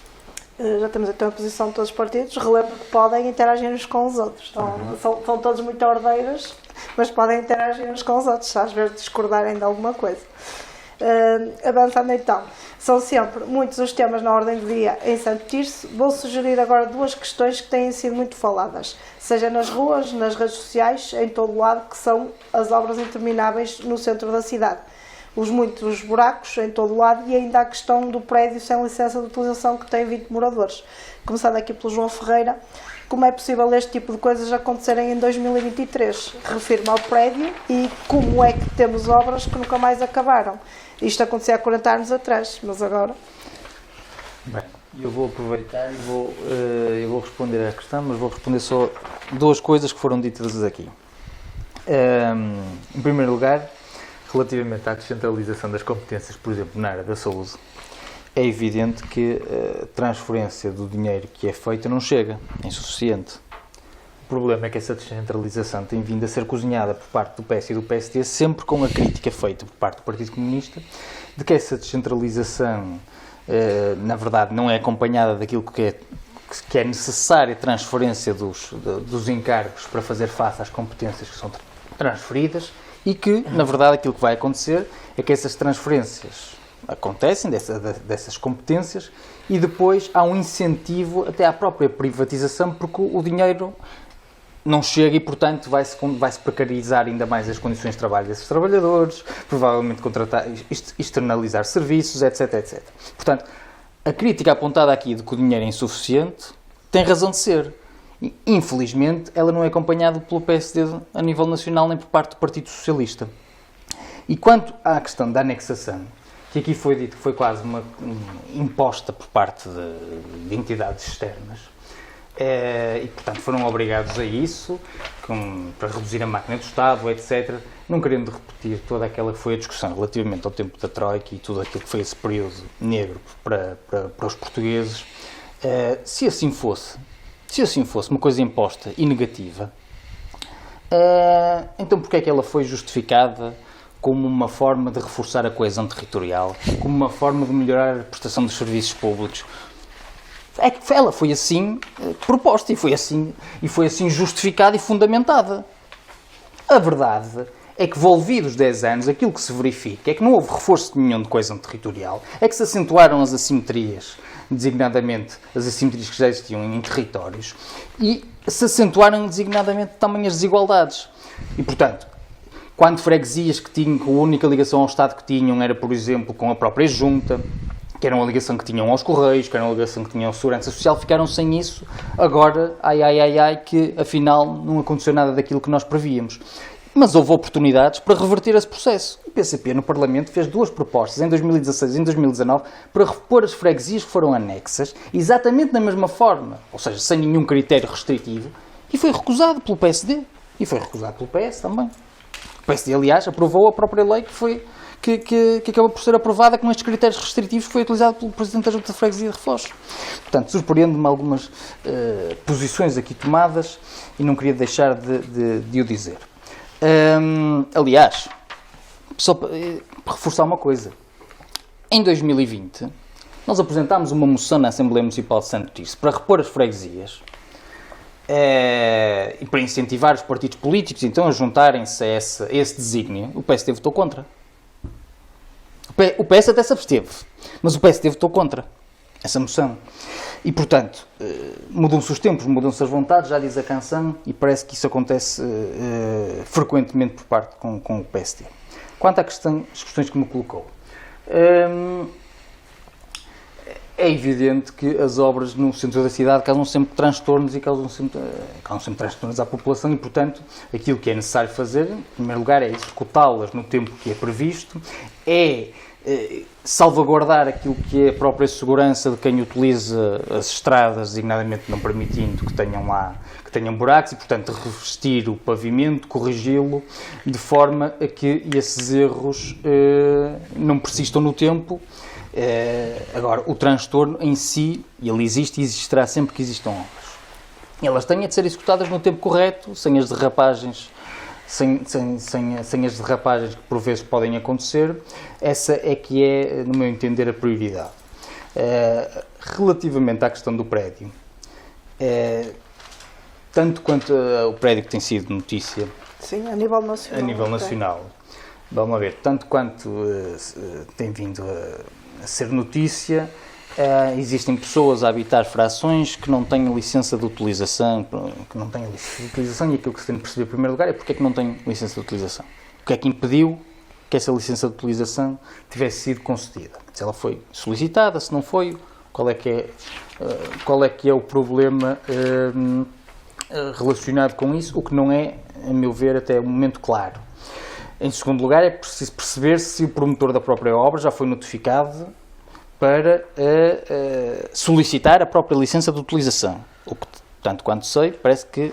Já temos então a posição de todos os partidos. Relembro que podem interagir uns com os outros. São todos muito ordeiros, mas podem interagir uns com os outros, se às vezes discordarem de alguma coisa. Avançando então, são sempre muitos os temas na ordem do dia em Santo Tirso. Vou sugerir agora duas questões que têm sido muito faladas, seja nas ruas, nas redes sociais, em todo o lado, que são as obras intermináveis no centro da cidade. Os muitos buracos em todo o lado e ainda a questão do prédio sem licença de utilização que tem 20 moradores. Começando aqui pelo João Ferreira, como é possível este tipo de coisas acontecerem em 2023? Refiro-me ao prédio e como é que temos obras que nunca mais acabaram. Isto acontecia há 40 anos atrás, mas agora... Bem, eu vou aproveitar e vou responder à questão, mas vou responder só duas coisas que foram ditas aqui. Em primeiro lugar, relativamente à descentralização das competências, por exemplo, na área da saúde, é evidente que a transferência do dinheiro que é feita não chega, é insuficiente. O problema é que essa descentralização tem vindo a ser cozinhada por parte do PS e do PSD, sempre com a crítica feita por parte do Partido Comunista, de que essa descentralização, na verdade, não é acompanhada daquilo que é necessária transferência dos encargos para fazer face às competências que são transferidas, e que, na verdade, aquilo que vai acontecer é que essas transferências acontecem, dessas competências, e depois há um incentivo até à própria privatização, porque o dinheiro não chega e, portanto, vai-se precarizar ainda mais as condições de trabalho desses trabalhadores, provavelmente externalizar serviços, etc, etc. Portanto, a crítica apontada aqui de que o dinheiro é insuficiente tem razão de ser. Infelizmente, ela não é acompanhada pelo PSD a nível nacional nem por parte do Partido Socialista. E quanto à questão da anexação, que aqui foi dito que foi quase uma imposta por parte de entidades externas, e portanto foram obrigados a isso, para reduzir a máquina do Estado, etc., não querendo repetir toda aquela que foi a discussão relativamente ao tempo da Troika e tudo aquilo que foi esse período negro para os portugueses. Se assim fosse uma coisa imposta e negativa, então porquê é que ela foi justificada como uma forma de reforçar a coesão territorial, como uma forma de melhorar a prestação dos serviços públicos? É que ela foi assim proposta e foi assim justificada e fundamentada. A verdade é que, volvidos 10 anos, aquilo que se verifica é que não houve reforço nenhum de coesão territorial, é que se acentuaram as assimetrias, designadamente as assimetrias que já existiam em territórios, e se acentuaram designadamente também as desigualdades. E, portanto, quando freguesias que tinham, a única ligação ao Estado que tinham era, por exemplo, com a própria Junta, que era uma ligação que tinham aos Correios, que era uma ligação que tinham à Segurança Social, ficaram sem isso. Agora, que afinal não aconteceu nada daquilo que nós prevíamos. Mas houve oportunidades para reverter esse processo. O PCP no Parlamento fez duas propostas, em 2016 e em 2019, para repor as freguesias que foram anexas, exatamente da mesma forma, ou seja, sem nenhum critério restritivo, e foi recusado pelo PSD. E foi recusado pelo PS também. O PSD, aliás, aprovou a própria lei que acabou por ser aprovada com estes critérios restritivos que foi utilizado pelo Presidente da Junta de Freguesia de Refoz. Portanto, surpreende-me algumas posições aqui tomadas e não queria deixar de o dizer. Aliás, só para reforçar uma coisa, em 2020 nós apresentámos uma moção na Assembleia Municipal de Santo Tirso para repor as freguesias e para incentivar os partidos políticos então a juntarem-se a esse desígnio. O PSD votou contra. O PS até se absteve, mas o PSD votou contra essa moção. E, portanto, mudam-se os tempos, mudam-se as vontades, já diz a canção, e parece que isso acontece frequentemente por parte com o PSD. Quanto às questões que me colocou, é evidente que as obras no centro da cidade causam sempre transtornos e causam sempre transtornos à população e, portanto, aquilo que é necessário fazer, em primeiro lugar, é executá-las no tempo que é previsto, é salvaguardar aquilo que é a própria segurança de quem utiliza as estradas, designadamente não permitindo que tenham buracos e, portanto, revestir o pavimento, corrigi-lo, de forma a que esses erros não persistam no tempo. Agora, o transtorno em si, ele existe e existirá sempre que existam obras. Elas têm de ser executadas no tempo correto, sem as derrapagens que por vezes podem acontecer. Essa é que é, no meu entender, a prioridade. Relativamente à questão do prédio, tanto quanto o prédio que tem sido notícia Sim, a nível nacional. a nível nacional, vamos lá ver, tanto quanto tem vindo a ser notícia, existem pessoas a habitar frações que não têm licença de utilização, e aquilo que se tem de perceber em primeiro lugar é porque é que não têm licença de utilização. O que é que impediu que essa licença de utilização tivesse sido concedida? Se ela foi solicitada, se não foi, qual é que é o problema relacionado com isso, o que não é, a meu ver, até o momento claro. Em segundo lugar, é preciso perceber se o promotor da própria obra já foi notificado para solicitar a própria licença de utilização. O que, tanto quanto sei, parece que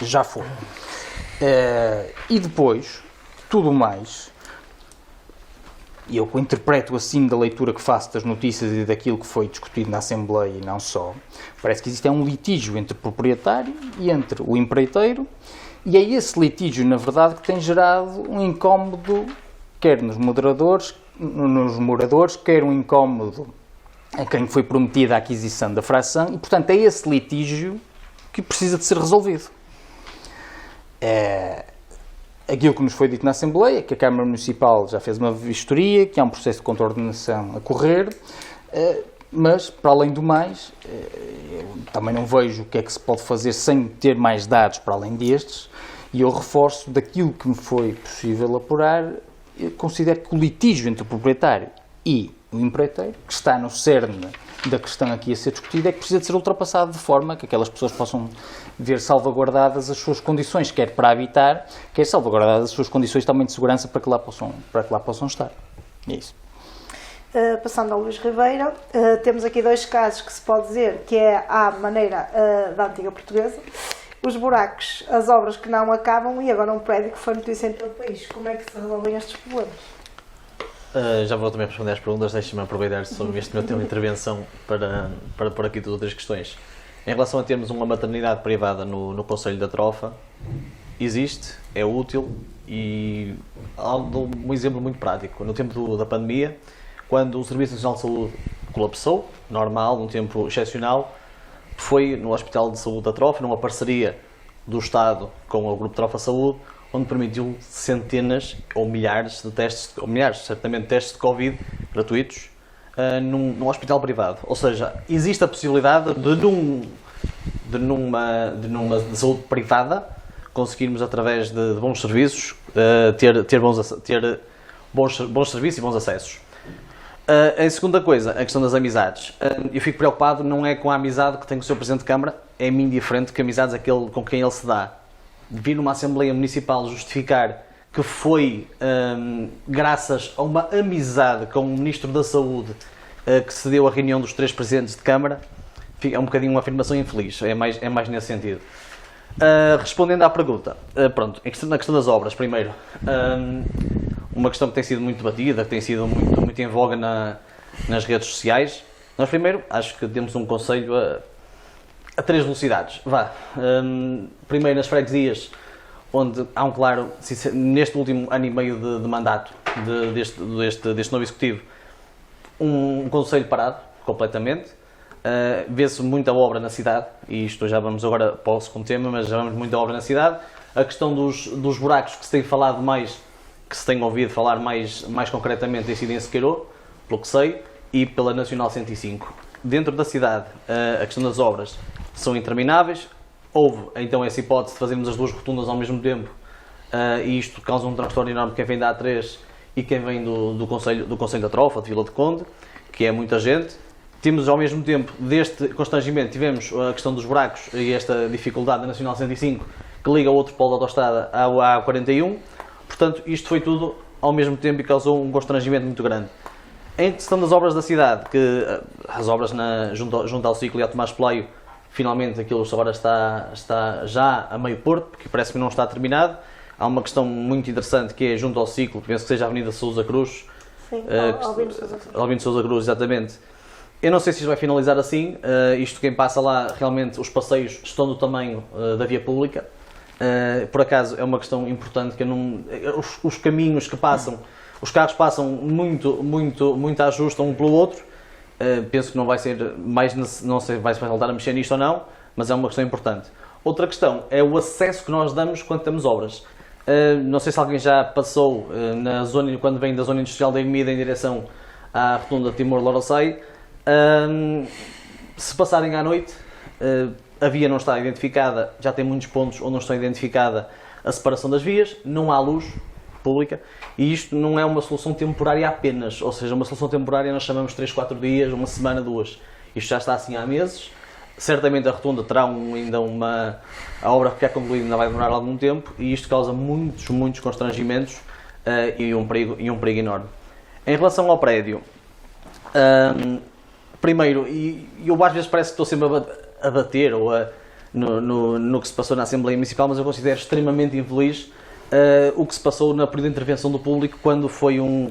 já foi. E depois, tudo mais, e eu interpreto assim da leitura que faço das notícias e daquilo que foi discutido na Assembleia e não só, parece que existe um litígio entre o proprietário e entre o empreiteiro, e é esse litígio, na verdade, que tem gerado um incómodo, quer nos moradores, quer um incómodo a quem foi prometida a aquisição da fração, e, portanto, é esse litígio que precisa de ser resolvido. Aquilo que nos foi dito na Assembleia é que a Câmara Municipal já fez uma vistoria, que há um processo de contraordenação a correr, mas, para além do mais, eu também não vejo o que é que se pode fazer sem ter mais dados para além destes, e eu reforço daquilo que me foi possível apurar, eu considero que o litígio entre o proprietário e o empreiteiro, que está no cerne da questão aqui a ser discutida, é que precisa de ser ultrapassado de forma que aquelas pessoas possam ver salvaguardadas as suas condições, quer para habitar, quer salvaguardadas as suas condições também de segurança para que lá possam estar. É isso. Passando ao Luís Ribeira, temos aqui dois casos que se pode dizer que é à maneira da antiga portuguesa. Os buracos, as obras que não acabam e agora um prédio que foi notícia em todo o país. Como é que se resolvem estes problemas? Já vou também responder às perguntas, deixe-me aproveitar sobre este meu tempo de intervenção para pôr aqui outras questões. Em relação a termos uma maternidade privada no Concelho da Trofa, existe, é útil e há um exemplo muito prático. No tempo da pandemia, quando o Serviço Nacional de Saúde colapsou, normal, num tempo excepcional, foi no Hospital de Saúde da Trofa, numa parceria do Estado com o Grupo Trofa Saúde, onde permitiu centenas ou milhares de testes, ou milhares, certamente, testes de Covid gratuitos num hospital privado. Ou seja, existe a possibilidade de numa saúde privada conseguirmos, através de bons serviços, ter bons serviços e bons acessos. A segunda coisa, a questão das amizades. Eu fico preocupado não é com a amizade que tem com o Sr. Presidente de Câmara, é-me indiferente que amizades aquele com quem ele se dá. Vir numa Assembleia Municipal justificar que foi graças a uma amizade com o Ministro da Saúde que se deu a reunião dos 3 Presidentes de Câmara, é um bocadinho uma afirmação infeliz, é mais nesse sentido. Respondendo à pergunta, pronto, na questão das obras, primeiro, uma questão que tem sido muito debatida, que tem sido muito em voga nas redes sociais. Nós primeiro, acho que temos um conselho a 3 velocidades. Primeiro nas freguesias, onde há um claro, neste último ano e meio de mandato deste novo Executivo, um conselho parado, completamente. Vê-se muita obra na cidade, e isto já vamos agora para o segundo tema, mas já vamos muita obra na cidade. A questão dos buracos que se tem falado mais, que se tem ouvido falar mais concretamente, tem sido em Sequeiró, pelo que sei, e pela Nacional 105. Dentro da cidade, a questão das obras são intermináveis. Houve então essa hipótese de fazermos as 2 rotundas ao mesmo tempo, e isto causa um transtorno enorme quem vem da A3 e quem vem do Conselho da Trofa, de Vila de Conde, que é muita gente. Temos ao mesmo tempo, deste constrangimento, tivemos a questão dos buracos e esta dificuldade da Nacional 105, que liga outro polo da autoestrada à A41. Portanto, isto foi tudo ao mesmo tempo e causou um constrangimento muito grande. Em questão das obras da cidade, que as obras junto ao Ciclo e ao Tomás Pelaio, finalmente aquilo agora está já a meio porto, porque parece que não está terminado. Há uma questão muito interessante que é junto ao Ciclo, penso que seja a Avenida Sousa Cruz. Sim, Albino Sousa Cruz, exatamente. Eu não sei se isto vai finalizar assim, isto quem passa lá, realmente os passeios estão do tamanho da via pública. Por acaso é uma questão importante que eu não, os caminhos que passam, os carros passam muito a justo um pelo outro, penso que não vai ser mais, não sei se vai voltar a mexer nisto ou não, mas é uma questão importante. Outra questão é o acesso que nós damos quando temos obras. Não sei se alguém já passou na zona, quando vem da zona industrial da Ermida em direção à rotunda de Timor-Loroçai. Se passarem à noite, a via não está identificada, já tem muitos pontos onde não está identificada a separação das vias, não há luz pública e isto não é uma solução temporária apenas, ou seja, uma solução temporária nós chamamos 3, 4 dias, uma semana, 2. Isto já está assim há meses. Certamente a rotunda terá a obra que é concluída ainda vai demorar algum tempo e isto causa muitos constrangimentos e um perigo enorme. Em relação ao prédio, primeiro, e eu às vezes parece que estou sempre a bater no que se passou na Assembleia Municipal, mas eu considero extremamente infeliz o que se passou na período de intervenção do público quando foi um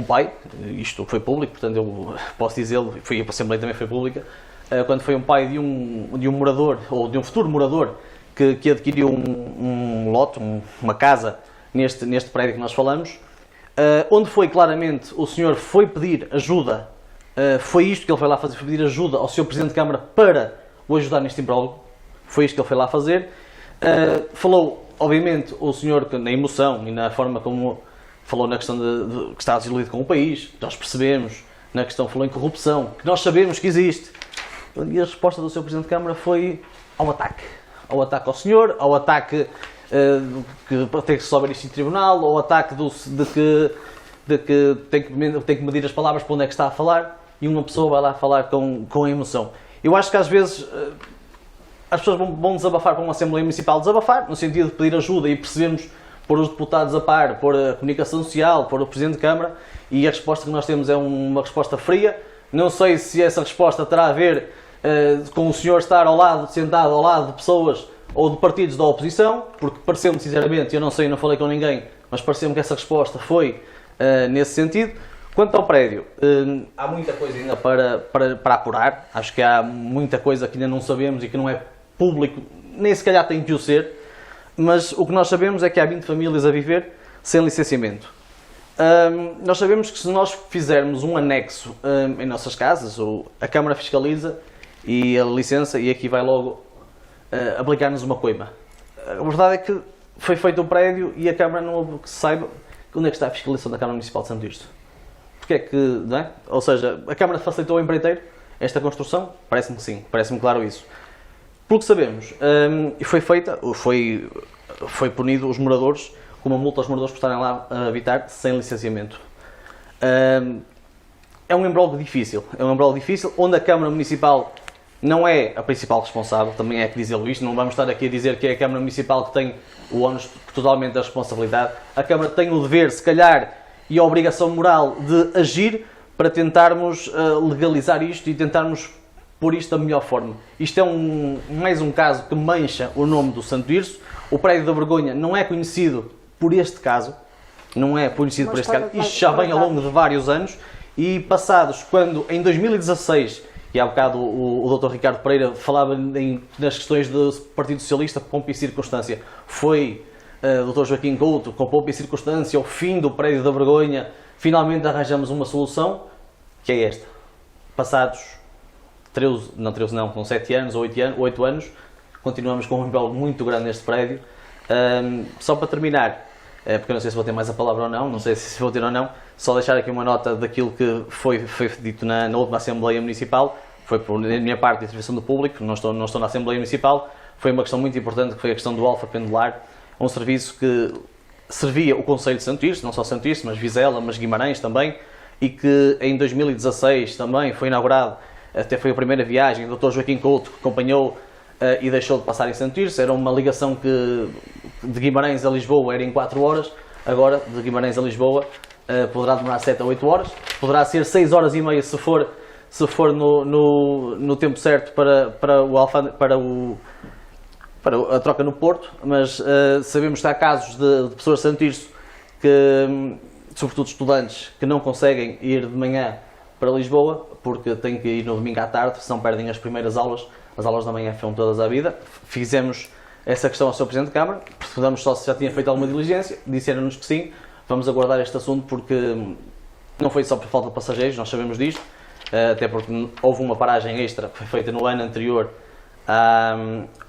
pai, isto foi público, portanto eu posso dizê-lo, a Assembleia também foi pública, quando foi um pai de um morador, ou de um futuro morador, que adquiriu um lote, uma casa, neste prédio que nós falamos, onde foi claramente, o senhor foi pedir ajuda, foi isto que ele foi lá fazer, foi pedir ajuda ao Sr. Presidente de Câmara para o ajudar neste imbróglio, foi isto que ele foi lá fazer. Falou, obviamente, o senhor na emoção e na forma como falou na questão de que está desiludido com o país, nós percebemos, na questão falou em corrupção, que nós sabemos que existe. E a resposta do Sr. Presidente de Câmara foi ao ataque ao senhor, ao ataque que tem que resolver isto em tribunal, ao ataque de que tem que medir as palavras para onde é que está a falar, e uma pessoa vai lá falar com a emoção. Eu acho que às vezes as pessoas vão desabafar para uma Assembleia Municipal, desabafar, no sentido de pedir ajuda e percebermos, pôr os deputados a par, pôr a comunicação social, pôr o Presidente de Câmara, e a resposta que nós temos é uma resposta fria. Não sei se essa resposta terá a ver com o senhor estar sentado ao lado de pessoas ou de partidos da oposição, porque pareceu-me sinceramente, eu não sei, não falei com ninguém, mas pareceu-me que essa resposta foi nesse sentido. Quanto ao prédio, há muita coisa ainda para apurar, acho que há muita coisa que ainda não sabemos e que não é público, nem se calhar tem que o ser, mas o que nós sabemos é que há 20 famílias a viver sem licenciamento. Nós sabemos que se nós fizermos um anexo em nossas casas, a Câmara fiscaliza e a licença, e aqui vai logo aplicar-nos uma coima. A verdade é que foi feito o prédio e a Câmara não houve que se saiba onde é que está a fiscalização da Câmara Municipal de Santo Tirso. Porque é que, não é? Ou seja, a Câmara facilitou ao empreiteiro esta construção? Parece-me que sim, parece-me claro isso. Pelo que sabemos, foi punido os moradores com uma multa aos moradores por estarem lá a habitar sem licenciamento. É um imbróglio difícil, onde a Câmara Municipal não é a principal responsável, também é que dizê-lo isto, não vamos estar aqui a dizer que é a Câmara Municipal que tem o ónus totalmente da responsabilidade. A Câmara tem o dever, se calhar, e a obrigação moral de agir para tentarmos legalizar isto e tentarmos pôr isto da melhor forma. Isto é mais um caso que mancha o nome do Santo Tirso. O prédio da vergonha não é conhecido por este caso, isto já vem ao longo de vários anos, e passados, quando em 2016, e há bocado o Dr. Ricardo Pereira falava nas questões do Partido Socialista, pompa e circunstância, foi o Dr. Joaquim Couto, com pompa e circunstância, o fim do prédio da vergonha, finalmente arranjamos uma solução, que é esta. Passados 7 anos ou 8 anos, continuamos com um imbróglio muito grande neste prédio. Só para terminar, porque eu não sei se vou ter mais a palavra ou não sei se vou ter ou não, só deixar aqui uma nota daquilo que foi dito na última Assembleia Municipal, foi por minha parte de intervenção do público, não estou na Assembleia Municipal, foi uma questão muito importante, que foi a questão do Alfa Pendular, um serviço que servia o Concelho de Santo Tirso, não só Santo Tirso, mas Vizela, mas Guimarães também, e que em 2016 também foi inaugurado, até foi a primeira viagem, o Dr. Joaquim Couto que acompanhou e deixou de passar em Santo Tirso. Era uma ligação que de Guimarães a Lisboa era em 4 horas, agora de Guimarães a Lisboa poderá demorar 7 a 8 horas, poderá ser 6 horas e meia se for no tempo certo para a troca no Porto, mas sabemos que há casos de pessoas de Santo Tirso, sobretudo estudantes, que não conseguem ir de manhã para Lisboa, porque têm que ir no domingo à tarde, senão perdem as primeiras aulas. As aulas da manhã foram todas à vida. Fizemos essa questão ao Sr. Presidente de Câmara, perguntamos só se já tinha feito alguma diligência, disseram-nos que sim. Vamos aguardar este assunto porque não foi só por falta de passageiros, nós sabemos disto, até porque houve uma paragem extra que foi feita no ano anterior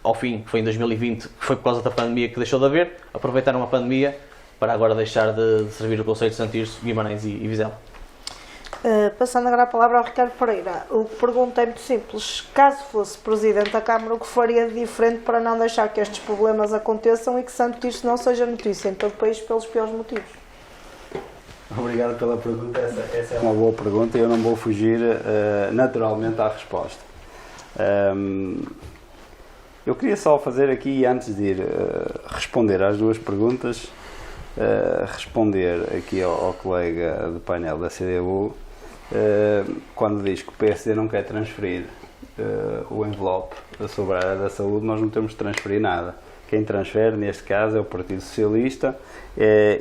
ao fim, que foi em 2020, que foi por causa da pandemia que deixou de haver. Aproveitaram a pandemia para agora deixar de servir o Concelho de Santirce, Guimarães e Vizela. Passando agora a palavra ao Ricardo Pereira, o que pergunto é muito simples: caso fosse Presidente da Câmara, o que faria de diferente para não deixar que estes problemas aconteçam e que Santo Tirso não seja notícia em todo o país pelos piores motivos? Obrigado pela pergunta, essa é uma boa pergunta e eu não vou fugir naturalmente à resposta. Eu queria só fazer aqui, antes de ir responder às duas perguntas, responder aqui ao colega do painel da CDU, quando diz que o PSD não quer transferir o envelope sobre a área da saúde. Nós não temos de transferir nada. Quem transfere, neste caso, é o Partido Socialista,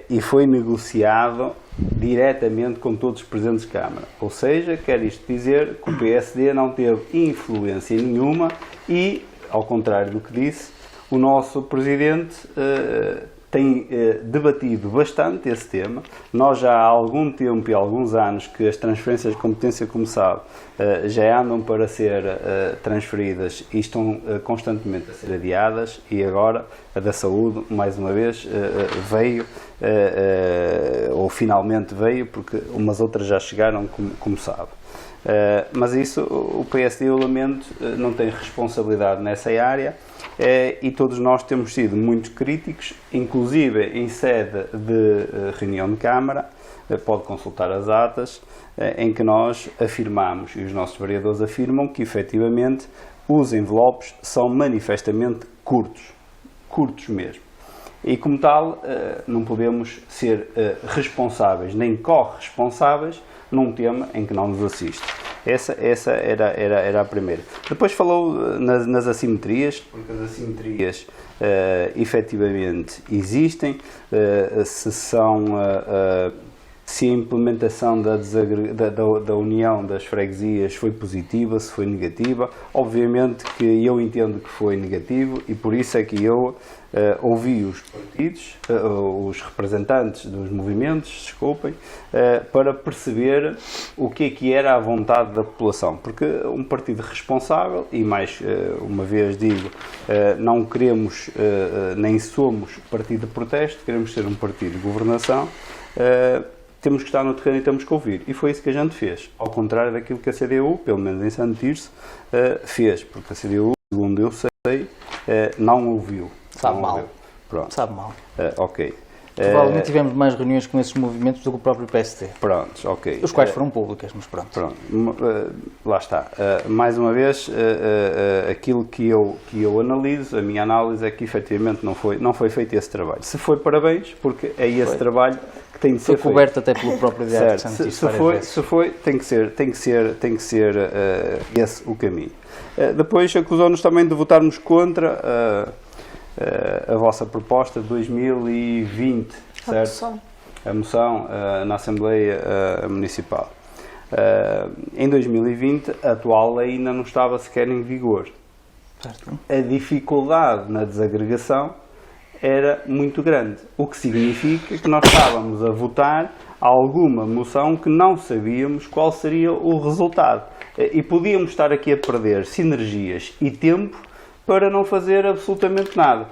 e foi negociado diretamente com todos os Presidentes de Câmara. Ou seja, quer isto dizer que o PSD não teve influência nenhuma e, ao contrário do que disse, o nosso Presidente tem debatido bastante esse tema. Nós já há algum tempo e alguns anos que as transferências de competência, como sabe, já andam para ser transferidas e estão constantemente a ser adiadas, e agora a da saúde, mais uma vez, veio, ou finalmente veio, porque umas outras já chegaram, como sabe. Mas isso, o PSD, eu lamento, não tem responsabilidade nessa área. E todos nós temos sido muito críticos, inclusive em sede de reunião de Câmara, pode consultar as atas, em que nós afirmamos, e os nossos vereadores afirmam, que efetivamente os envelopes são manifestamente curtos mesmo. E como tal, não podemos ser responsáveis nem corresponsáveis num tema em que não nos assiste. Essa era a primeira. Depois falou nas assimetrias, porque as assimetrias efetivamente existem. Se a implementação da união das freguesias foi positiva, se foi negativa. Obviamente que eu entendo que foi negativo, e por isso é que eu ouvi os partidos, os representantes dos movimentos, desculpem, para perceber o que era a vontade da população. Porque um partido responsável, e mais uma vez digo, não queremos, nem somos partido de protesto, queremos ser um partido de governação. Temos que estar no terreno e temos que ouvir. E foi isso que a gente fez. Ao contrário daquilo que a CDU, pelo menos em Santo Tirso, fez. Porque a CDU, segundo eu sei, não ouviu. Sabe mal. Pronto. Sabe mal. Ok. Provavelmente tivemos mais reuniões com esses movimentos do que o próprio PSD. Pronto, ok. Os quais foram públicas, mas pronto. Pronto. Lá está. Mais uma vez, aquilo que eu analiso, a minha análise é que efetivamente não foi feito esse trabalho. Se foi, parabéns, porque é esse trabalho que tem de ser feito. Foi coberto até pelo próprio diário de Santo Tirso. Se foi, tem que ser esse o caminho. Depois acusou-nos também de votarmos contra a vossa proposta de 2020, certo? A moção na Assembleia Municipal. Em 2020, a atual lei ainda não estava sequer em vigor. Certo. A dificuldade na desagregação era muito grande, o que significa que nós estávamos a votar alguma moção que não sabíamos qual seria o resultado. E podíamos estar aqui a perder sinergias e tempo para não fazer absolutamente nada.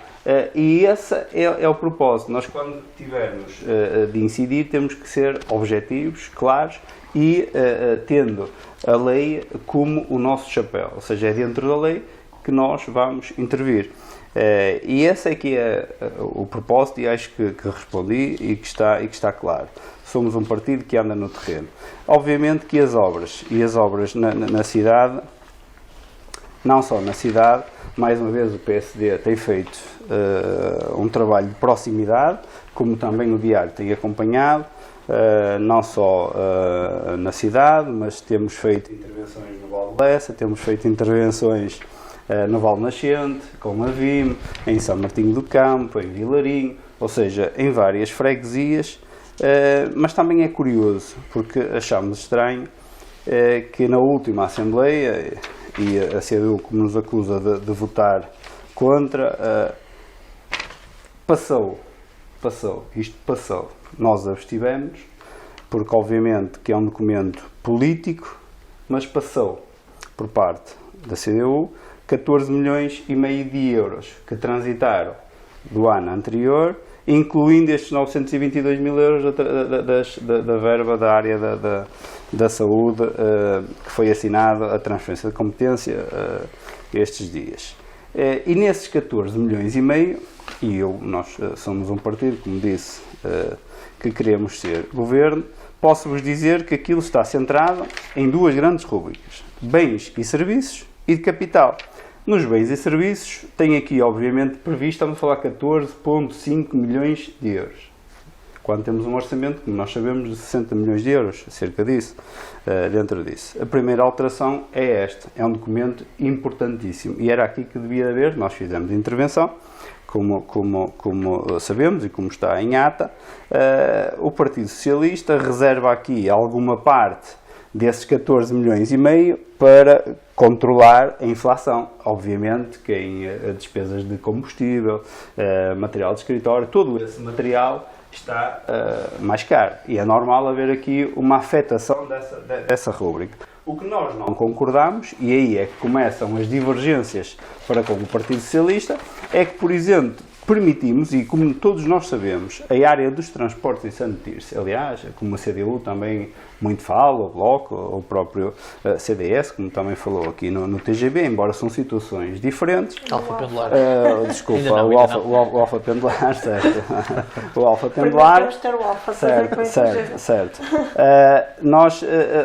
E esse é o propósito. Nós, quando tivermos de incidir, temos que ser objetivos, claros e tendo a lei como o nosso chapéu. Ou seja, é dentro da lei que nós vamos intervir. E esse é que é o propósito, e acho que respondi e que está claro. Somos um partido que anda no terreno. Obviamente que as obras na cidade, não só na cidade, mais uma vez o PSD tem feito um trabalho de proximidade, como também o Diário tem acompanhado, não só na cidade, mas temos feito intervenções no Val de Lessa, temos feito intervenções no Val Nascente, com a VIM, em São Martinho do Campo, em Vilarinho, ou seja, em várias freguesias, mas também é curioso, porque achamos estranho que na última Assembleia, e a CDU, como nos acusa de votar contra, passou, nós abstivemos, porque obviamente que é um documento político, mas passou por parte da CDU 14 milhões e meio de euros que transitaram do ano anterior, incluindo estes 922 mil euros da verba da área da saúde, que foi assinada a transferência de competência estes dias. E nesses 14 milhões e meio, nós somos um partido, como disse, que queremos ser governo, posso-vos dizer que aquilo está centrado em duas grandes rubricas: bens e serviços e de capital. Nos bens e serviços, tem aqui, obviamente, previsto, estamos a falar 14,5 milhões de euros. Quando temos um orçamento, como nós sabemos, de 60 milhões de euros, cerca disso, dentro disso. A primeira alteração é esta, é um documento importantíssimo. E era aqui que devia haver, nós fizemos intervenção, como sabemos e como está em ata, o Partido Socialista reserva aqui alguma parte desses 14 milhões e meio para controlar a inflação. Obviamente que em despesas de combustível, material de escritório, todo esse material está mais caro. E é normal haver aqui uma afetação dessa rúbrica. O que nós não concordamos, e aí é que começam as divergências para com o Partido Socialista, é que, por exemplo, permitimos, e como todos nós sabemos, a área dos transportes em Santo Tirso, aliás, como a CDU também muito fala, o Bloco, o próprio CDS, como também falou aqui no TGB, embora são situações diferentes. Alfa pendular. Desculpa, Ainda não, o Alfa pendular, certo. O Alfa pendular. Primeiro temos de ter o Alfa, fazer Certo.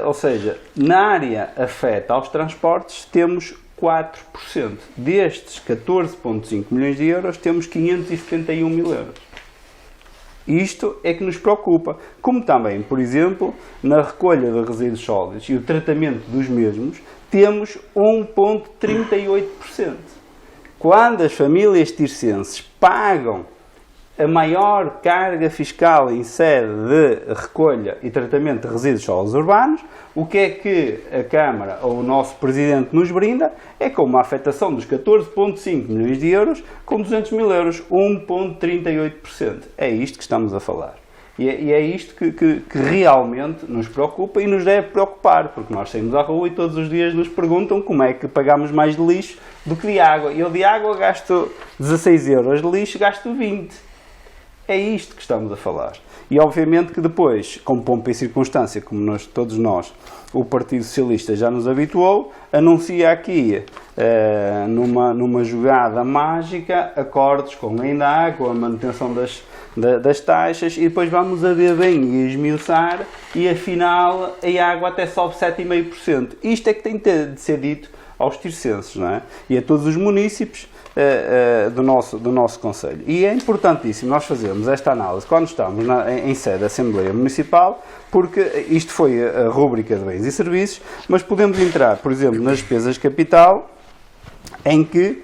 Ou seja, na área afeta aos transportes, temos 4%. Destes 14,5 milhões de euros, temos 571 mil euros. Isto é que nos preocupa. Como também, por exemplo, na recolha de resíduos sólidos e o tratamento dos mesmos, temos 1,38%. Quando as famílias tircenses pagam a maior carga fiscal em sede de recolha e tratamento de resíduos sólidos urbanos, o que é que a Câmara ou o nosso Presidente nos brinda? É com uma afetação dos 14,5 milhões de euros com 200 mil euros, 1,38%. É isto que estamos a falar. E é isto que realmente nos preocupa e nos deve preocupar, porque nós saímos à rua e todos os dias nos perguntam como é que pagamos mais de lixo do que de água. Eu de água gasto 16 euros, de lixo gasto 20. É isto que estamos a falar. E obviamente que depois, com pompa e circunstância, como todos nós, o Partido Socialista já nos habituou, anuncia aqui, numa jogada mágica, acordos com a INDAC, com a manutenção das taxas, e depois vamos a ver bem e esmiuçar, e afinal a água até sobe 7,5%. Isto é que tem de ser dito aos tircenses, não é? E a todos os munícipes do nosso Conselho. E é importantíssimo nós fazermos esta análise quando estamos em sede da Assembleia Municipal, porque isto foi a rúbrica de bens e serviços, mas podemos entrar, por exemplo, nas despesas de capital, em que,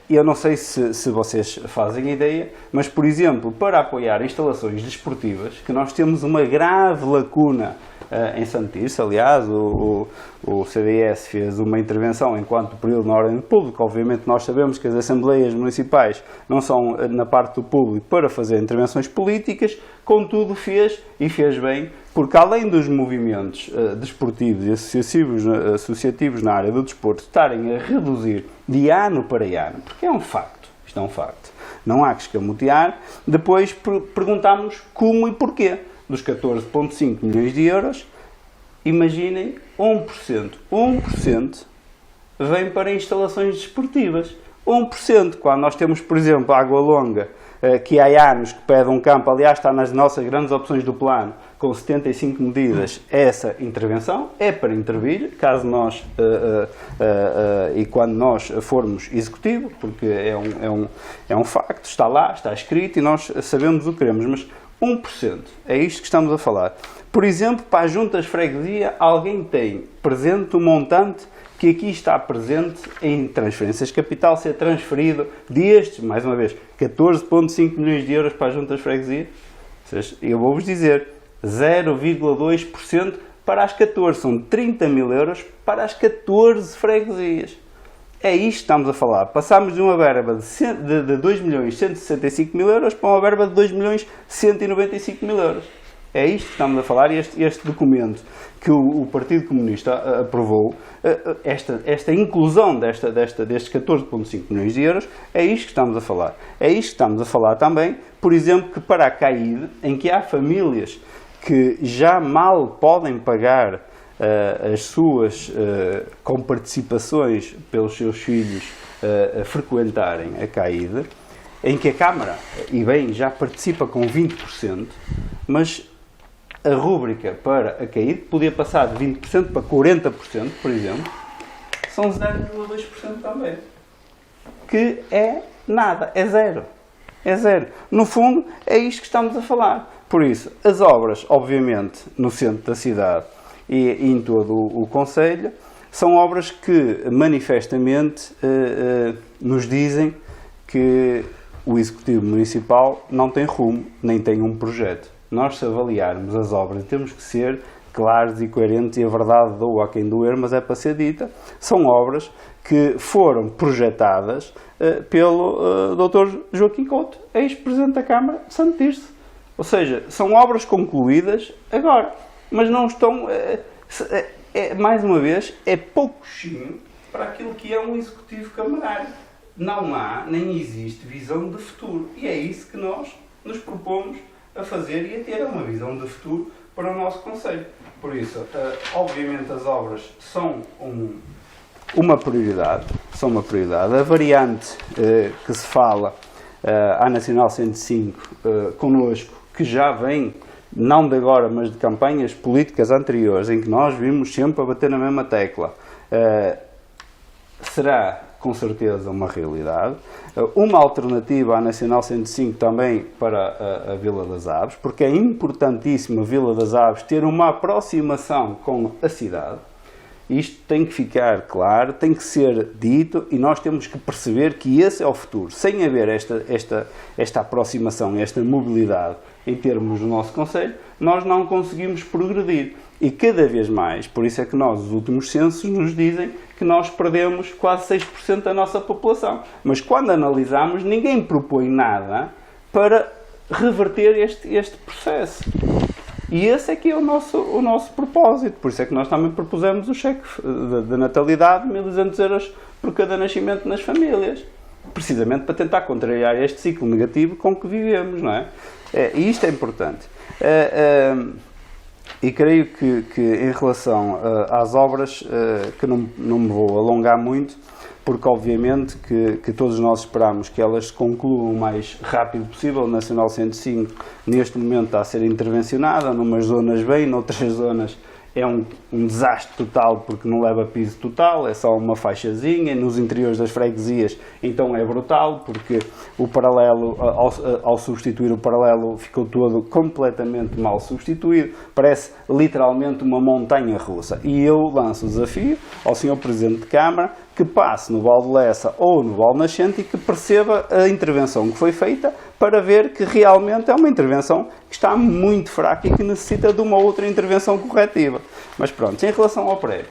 eu não sei se vocês fazem ideia, mas, por exemplo, para apoiar instalações desportivas, que nós temos uma grave lacuna em Santo Tirso. Aliás, o CDS fez uma intervenção enquanto período na ordem pública. Obviamente nós sabemos que as Assembleias Municipais não são na parte do público para fazer intervenções políticas, contudo fez, e fez bem, porque além dos movimentos desportivos e associativos na área do desporto estarem a reduzir de ano para ano, porque é um facto, isto é um facto, não há que escamotear, depois perguntámos como e porquê. Dos 14,5 milhões de euros, imaginem 1%. 1% vem para instalações desportivas. 1%, quando nós temos, por exemplo, a Água Longa, que há anos que pede um campo, aliás, está nas nossas grandes opções do plano, com 75 medidas, essa intervenção é para intervir, caso nós, e quando nós formos executivo, porque é um facto, está lá, está escrito e nós sabemos o que queremos, mas 1%, é isto que estamos a falar. Por exemplo, para as juntas de freguesia, alguém tem presente o montante que aqui está presente em transferências de capital ser transferido destes, mais uma vez, 14,5 milhões de euros para as juntas de freguesia? Eu vou-vos dizer, 0,2% para as 14, são 30 mil euros para as 14 freguesias. É isto que estamos a falar. Passámos de uma verba de 2 milhões 165 mil euros para uma verba de 2 milhões 195 mil euros. É isto que estamos a falar, este documento que o Partido Comunista aprovou, esta inclusão destes 14,5 milhões de euros, é isto que estamos a falar. É isto que estamos a falar também, por exemplo, que para a CAID, em que há famílias que já mal podem pagar as suas comparticipações pelos seus filhos frequentarem a CAID, em que a Câmara, e bem, já participa com 20%, mas a rúbrica para a CAID podia passar de 20% para 40%, por exemplo, são 0,2% também. Que é nada, é zero. É zero. No fundo, é isto que estamos a falar. Por isso, as obras, obviamente, no centro da cidade e em todo o concelho, são obras que manifestamente nos dizem que o Executivo Municipal não tem rumo, nem tem um projeto. Nós, se avaliarmos as obras, temos que ser claros e coerentes, e a verdade doa a quem doer, mas é para ser dita. São obras que foram projetadas pelo Dr. Joaquim Couto, ex-presidente da Câmara de Santo Tirso. Ou seja, são obras concluídas agora, mas não estão... mais uma vez, é pouquinho para aquilo que é um executivo camarário. Não há, nem existe visão de futuro. E é isso que nós nos propomos a fazer e a ter uma visão de futuro para o nosso concelho. Por isso, obviamente as obras são uma prioridade. São uma prioridade. A variante que se fala, a Nacional 105, connosco, que já vem, não de agora, mas de campanhas políticas anteriores, em que nós vimos sempre a bater na mesma tecla, será com certeza uma realidade. Uma alternativa à Nacional 105 também para a Vila das Aves, porque é importantíssimo a Vila das Aves ter uma aproximação com a cidade. Isto tem que ficar claro, tem que ser dito, e nós temos que perceber que esse é o futuro. Sem haver esta aproximação, esta mobilidade em termos do nosso concelho, nós não conseguimos progredir. E cada vez mais, por isso é que nós, os últimos censos, nos dizem que nós perdemos quase 6% da nossa população. Mas quando analisamos, ninguém propõe nada para reverter este processo. E esse é que é o nosso propósito. Por isso é que nós também propusemos o cheque da natalidade, 1.200 euros por cada nascimento nas famílias. Precisamente para tentar contrariar este ciclo negativo com que vivemos, não é? E isto é importante. E creio que em relação às obras, que não me vou alongar muito, porque obviamente que todos nós esperamos que elas se concluam o mais rápido possível. O Nacional 105 neste momento está a ser intervencionada, numas zonas bem, noutras zonas é um desastre total, porque não leva piso total, é só uma faixazinha. Nos interiores das freguesias então é brutal, porque o paralelo, ao substituir o paralelo, ficou todo completamente mal substituído, parece literalmente uma montanha russa. E eu lanço o desafio ao Sr. Presidente de Câmara que passe no Val de Lessa ou no Val Nascente e que perceba a intervenção que foi feita, para ver que realmente é uma intervenção que está muito fraca e que necessita de uma outra intervenção corretiva. Mas pronto, em relação ao prédio,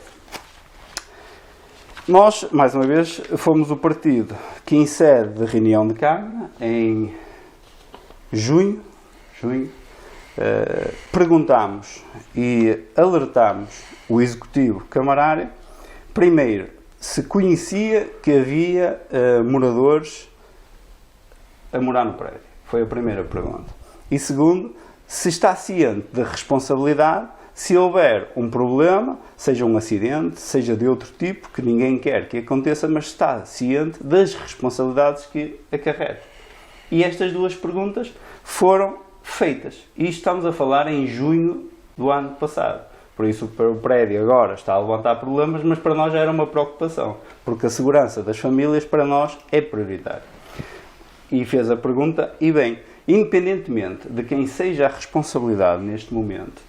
nós, mais uma vez, fomos o partido que, em sede de reunião de Câmara, em junho, perguntámos e alertámos o Executivo Camarário, primeiro, se conhecia que havia moradores a morar no prédio. Foi a primeira pergunta. E segundo, se está ciente da responsabilidade, se houver um problema, seja um acidente, seja de outro tipo, que ninguém quer que aconteça, mas está ciente das responsabilidades que acarreta. E estas duas perguntas foram feitas. E estamos a falar em junho do ano passado. Por isso, o prédio agora está a levantar problemas, mas para nós já era uma preocupação, porque a segurança das famílias para nós é prioritária. E fez a pergunta, e bem, independentemente de quem seja a responsabilidade neste momento,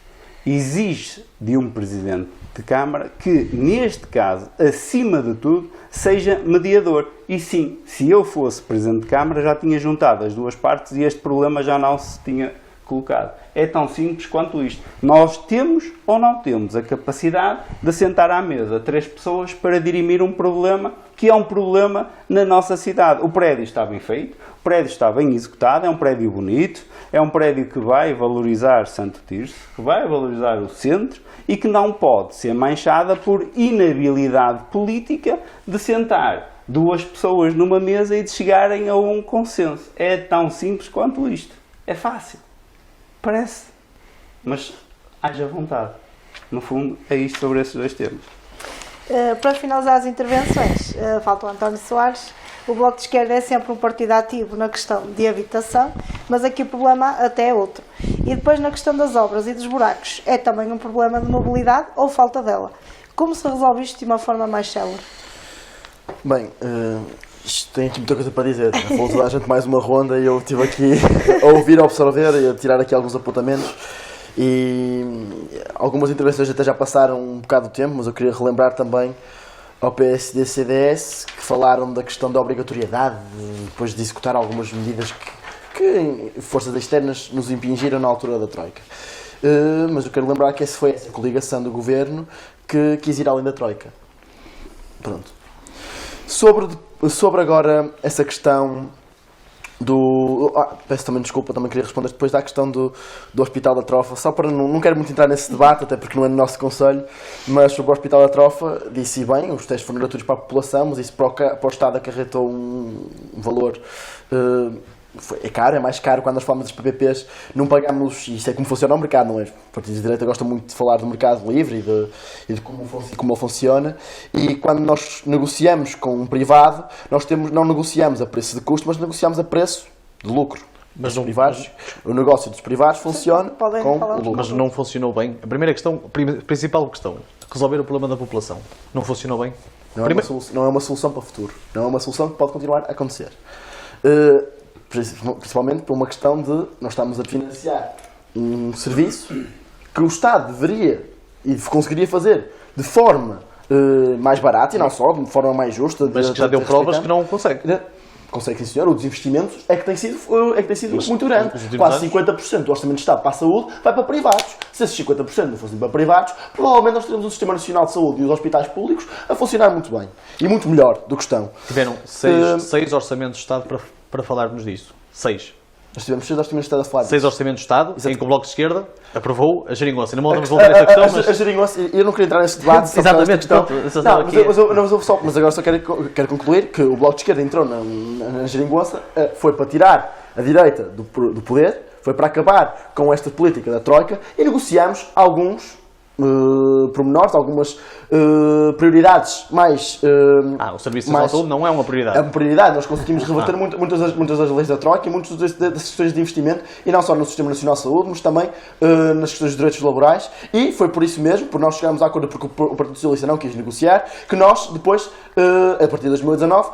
exige de um Presidente de Câmara que, neste caso, acima de tudo, seja mediador. E sim, se eu fosse Presidente de Câmara, já tinha juntado as duas partes e este problema já não se tinha colocado. É tão simples quanto isto. Nós temos ou não temos a capacidade de sentar à mesa 3 pessoas para dirimir um problema que é um problema na nossa cidade. O prédio está bem feito, o prédio está bem executado, é um prédio bonito, é um prédio que vai valorizar Santo Tirso, que vai valorizar o centro e que não pode ser manchada por inabilidade política de sentar 2 pessoas numa mesa e de chegarem a um consenso. É tão simples quanto isto. É fácil. Parece. Mas haja vontade. No fundo, é isto sobre esses 2 temas. Para finalizar as intervenções, falta o António Soares. O Bloco de Esquerda é sempre um partido ativo na questão de habitação, mas aqui o problema até é outro. E depois na questão das obras e dos buracos, é também um problema de mobilidade ou falta dela. Como se resolve isto de uma forma mais célere? Bem, isto tem aqui muita coisa para dizer. Falou toda a gente mais uma ronda e eu estive aqui a ouvir, a observar e a tirar aqui alguns apontamentos. E algumas intervenções até já passaram um bocado de tempo, mas eu queria relembrar também ao PSD e CDS que falaram da questão da obrigatoriedade depois de executar algumas medidas que forças externas nos impingiram na altura da Troika. Mas eu quero lembrar que essa foi essa coligação do governo que quis ir além da Troika. Pronto. Sobre agora essa questão do... peço também desculpa, também queria responder depois da questão do Hospital da Trofa, só para não quero muito entrar nesse debate, até porque não é no nosso conselho, mas sobre o Hospital da Trofa, disse bem, os testes foram gratuitos para a população, mas isso para o Estado acarretou um valor... é caro, é mais caro quando nós falamos dos PPPs, não pagamos, e isto é como funciona o mercado, não é? Os partidos de direita gostam muito de falar do mercado livre e de como ele funciona, e quando nós negociamos com um privado, não negociamos a preço de custo, mas negociamos a preço de lucro. Mas não, privados, o negócio dos privados funciona com o lucro. Mas não funcionou bem. A primeira questão, a principal questão, resolver o problema da população. Não funcionou bem? Não é uma solução para o futuro. Não é uma solução que pode continuar a acontecer. Principalmente por uma questão de nós estamos a financiar um serviço que o Estado deveria e conseguiria fazer de forma mais barata e não só, de forma mais justa. Mas que já deu provas que não consegue. Consegue, sim senhor. Os investimentos é que tem sido muito grande. Quase 50% do Orçamento de Estado para a saúde vai para privados. Se esses 50% não fossem para privados, provavelmente nós teríamos um Sistema Nacional de Saúde e os hospitais públicos a funcionar muito bem. E muito melhor do que estão. Tiveram 6 orçamentos de Estado para falarmos disso. 6. Nós tivemos 6 orçamentos de Estado a falar. 6 orçamentos de Estado, em que o Bloco de Esquerda aprovou a geringonça. Não vamos voltar a essa questão, mas... A geringonça, eu não queria entrar neste debate. Exatamente. Mas agora só quero concluir que o Bloco de Esquerda entrou na geringonça, foi para tirar a direita do poder, foi para acabar com esta política da Troika e negociamos alguns pormenores, algumas prioridades mais... o Serviço de Saúde não é uma prioridade. É uma prioridade. Nós conseguimos reverter muitas das leis da Troika e muitas das questões de investimento, e não só no Sistema Nacional de Saúde, mas também nas questões de direitos laborais, e foi por isso mesmo, por nós chegarmos à acordo, porque o Partido Socialista não quis negociar, que nós depois, a partir de 2019,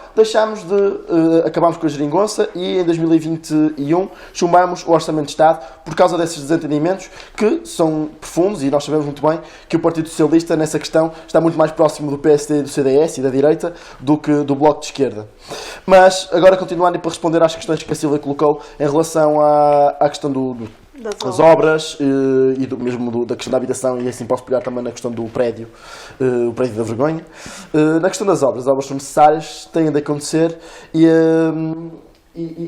acabámos com a geringonça e em 2021 chumbámos o Orçamento de Estado por causa desses desentendimentos que são profundos, e nós sabemos muito bem que o Partido Socialista nessa questão está muito mais próximo do PSD e do CDS e da direita do que do Bloco de Esquerda. Mas agora continuando e para responder às questões que a Silvia colocou em relação à questão das obras e da questão da habitação, e assim posso pegar também na questão do prédio, o prédio da vergonha. Na questão das obras, as obras são necessárias, têm de acontecer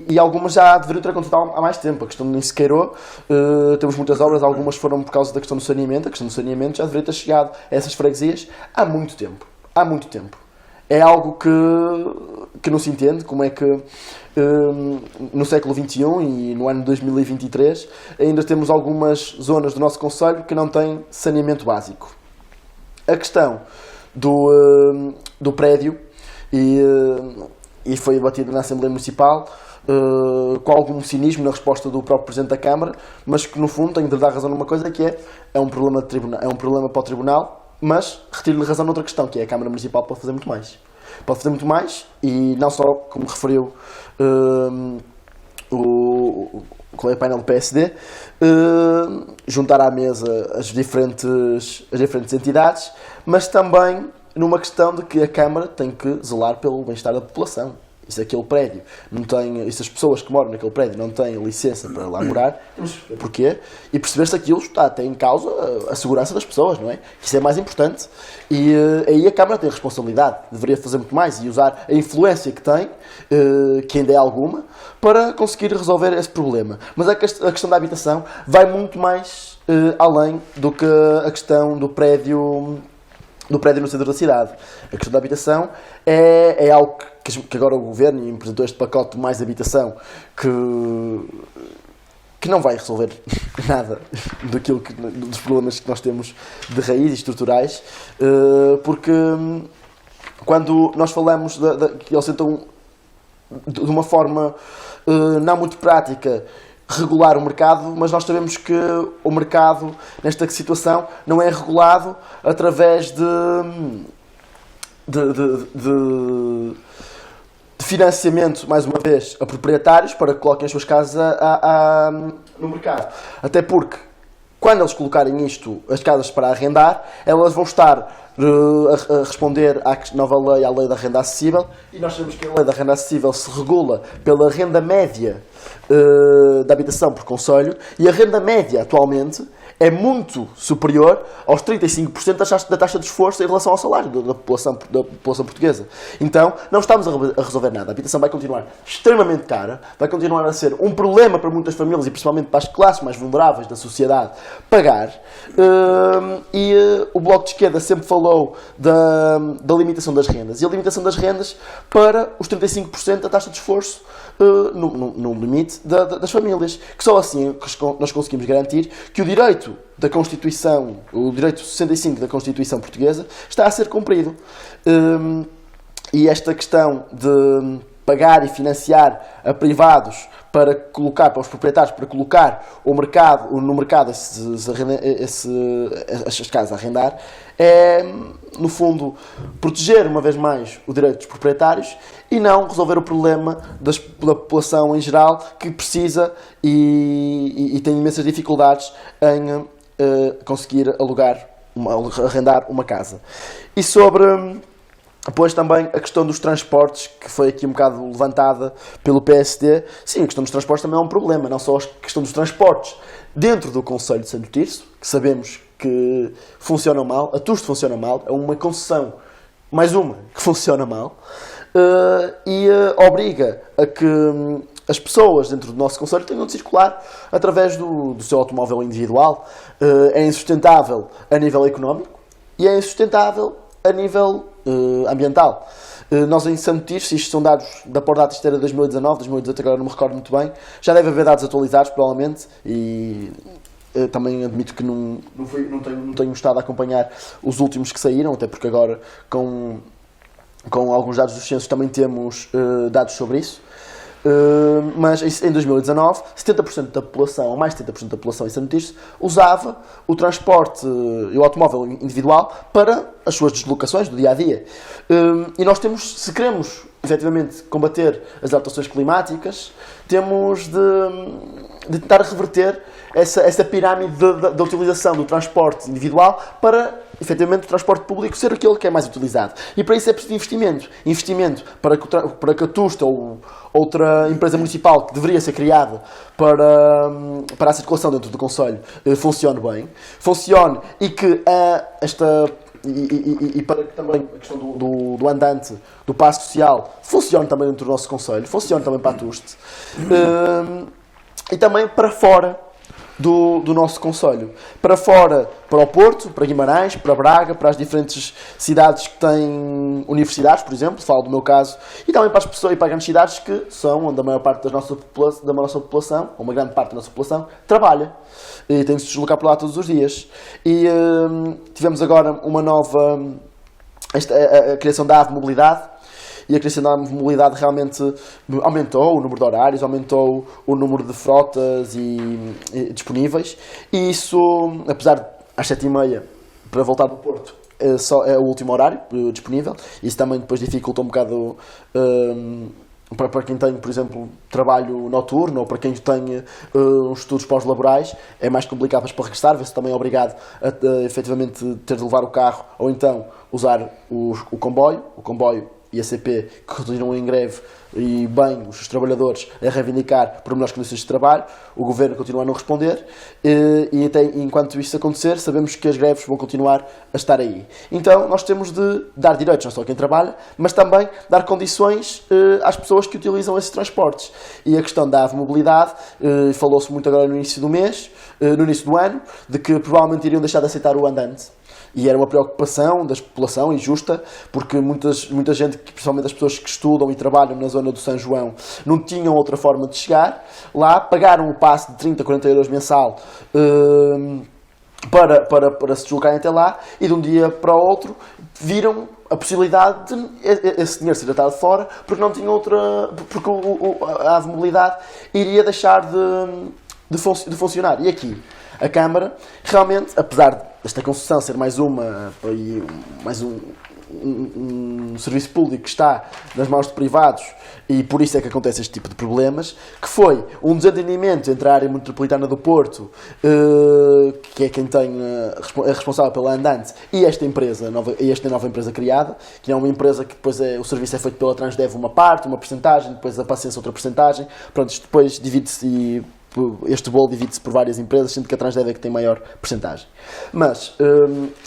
e algumas já deveriam ter acontecido há mais tempo. A questão nem se queirou, temos muitas obras, algumas foram por causa da questão do saneamento. A questão do saneamento já deveria ter chegado a essas freguesias há muito tempo. Há muito tempo. É algo que não se entende, como é que no século XXI e no ano 2023 ainda temos algumas zonas do nosso concelho que não têm saneamento básico. A questão do prédio, e foi debatido na Assembleia Municipal com algum cinismo na resposta do próprio Presidente da Câmara, mas que no fundo tenho de dar razão numa coisa, que é um problema de tribunal, é um problema para o Tribunal, mas retiro-lhe razão noutra questão, que é a Câmara Municipal pode fazer muito mais. Pode fazer muito mais, e não só, como referiu o colega painel do PSD, juntar à mesa as diferentes entidades, mas também numa questão de que a Câmara tem que zelar pelo bem-estar da população. e se aquele prédio não tem, e se as pessoas que moram naquele prédio não têm licença para lá morar, temos que perceber porquê e perceber se aquilo está até em causa a segurança das pessoas, não é? Isso é mais importante. E aí a Câmara tem responsabilidade, deveria fazer muito mais e usar a influência que tem, que ainda é alguma, para conseguir resolver esse problema. Mas a questão da habitação vai muito mais além do que a questão do prédio no centro da cidade. A questão da habitação é algo que agora o Governo apresentou este pacote de mais habitação que não vai resolver nada dos problemas que nós temos de raiz e estruturais, porque quando nós falamos que eles tentam de uma forma não muito prática regular o mercado, mas nós sabemos que o mercado nesta situação não é regulado através de financiamento, mais uma vez, a proprietários para que coloquem as suas casas no mercado. Até porque, quando eles colocarem as casas para arrendar, elas vão estar a responder à nova lei, à lei da renda acessível, e nós sabemos que a lei da renda acessível se regula pela renda média da habitação por concelho, e a renda média atualmente é muito superior aos 35% da taxa de esforço em relação ao salário da população portuguesa. Então, não estamos a resolver nada. A habitação vai continuar extremamente cara, vai continuar a ser um problema para muitas famílias e principalmente para as classes mais vulneráveis da sociedade pagar. O Bloco de Esquerda sempre falou da limitação das rendas. E a limitação das rendas para os 35% da taxa de esforço no limite das famílias. Que só assim nós conseguimos garantir que o direito da Constituição, o direito 65 da Constituição portuguesa, está a ser cumprido. E esta questão de pagar e financiar a privados para os proprietários, para colocar no mercado as casas a arrendar, é, no fundo, proteger uma vez mais o direito dos proprietários e não resolver o problema da população em geral, que precisa e tem imensas dificuldades em conseguir arrendar uma casa. E sobre depois também a questão dos transportes, que foi aqui um bocado levantada pelo PSD. Sim, a questão dos transportes também é um problema, não só a questão dos transportes dentro do concelho de Santo Tirso, que sabemos que funcionam mal, a Tusto funciona mal, é uma concessão, mais uma, que funciona mal, obriga a que as pessoas dentro do nosso concelho tenham de circular através do seu automóvel individual. É insustentável a nível económico e é insustentável a nível ambiental. Nós em Santo Tirso, isto são dados da Pordata, isto era 2019, 2018, agora não me recordo muito bem, já deve haver dados atualizados provavelmente, e também admito que não tenho estado a acompanhar os últimos que saíram, até porque agora com alguns dados dos censos também temos dados sobre isso. Mas em 2019, 70% da população, ou mais de 70% da população em Santo Tirso, usava o transporte e o automóvel individual para as suas deslocações do dia-a-dia. E nós se queremos efetivamente combater as alterações climáticas, temos de tentar reverter essa pirâmide da utilização do transporte individual para, efetivamente, o transporte público ser aquele que é mais utilizado. E para isso é preciso investimento. Investimento para que a Tusto ou outra empresa municipal que deveria ser criada para a circulação dentro do concelho funcione bem. Funcione e que e para que também a questão do andante, do passo social, funcione também dentro do nosso concelho, funcione também para a Tusto. E também para fora do nosso concelho. Para fora, para o Porto, para Guimarães, para Braga, para as diferentes cidades que têm universidades, por exemplo, falo do meu caso, e também para as pessoas e para as grandes cidades que são onde a maior parte da nossa população, ou uma grande parte da nossa população, trabalha. E tem de se deslocar por lá todos os dias. E tivemos agora uma nova a criação da AVE Mobilidade. E a criação da mobilidade realmente aumentou o número de horários, aumentou o número de frotas disponíveis. E isso, apesar de às 7h30 para voltar do Porto, é o último horário disponível. Isso também depois dificulta um bocado para quem tem, por exemplo, trabalho noturno, ou para quem tem uns estudos pós-laborais, é mais complicado para regressar, vê-se também obrigado a efetivamente ter de levar o carro, ou então usar o comboio e a CP, que continuam em greve, e bem os seus trabalhadores a reivindicar por melhores condições de trabalho, o Governo continua a não responder e até enquanto isso acontecer, sabemos que as greves vão continuar a estar aí. Então nós temos de dar direitos não só a quem trabalha, mas também dar condições às pessoas que utilizam esses transportes. E a questão da mobilidade, falou-se muito agora no início do mês, no início do ano, de que provavelmente iriam deixar de aceitar o andante. E era uma preocupação da população, injusta, porque muita gente, principalmente as pessoas que estudam e trabalham na zona do São João, não tinham outra forma de chegar lá, pagaram o passe de 30, 40 euros mensal para se deslocarem até lá, e de um dia para o outro viram a possibilidade de esse dinheiro ser deitado fora, porque não tinham outra, porque a mobilidade iria deixar de funcionar. E aqui, a Câmara, realmente, apesar desta concessão ser mais um serviço público que está nas mãos de privados, e por isso é que acontece este tipo de problemas, que foi um desentendimento entre a área metropolitana do Porto, que é quem é responsável pela andante, e esta nova empresa criada, que é uma empresa que depois o serviço é feito pela Transdev uma parte, uma percentagem, depois a Paciência outra percentagem, pronto, isto depois divide-se e este bolo divide-se por várias empresas, sendo que a Transdev é que tem maior percentagem. Mas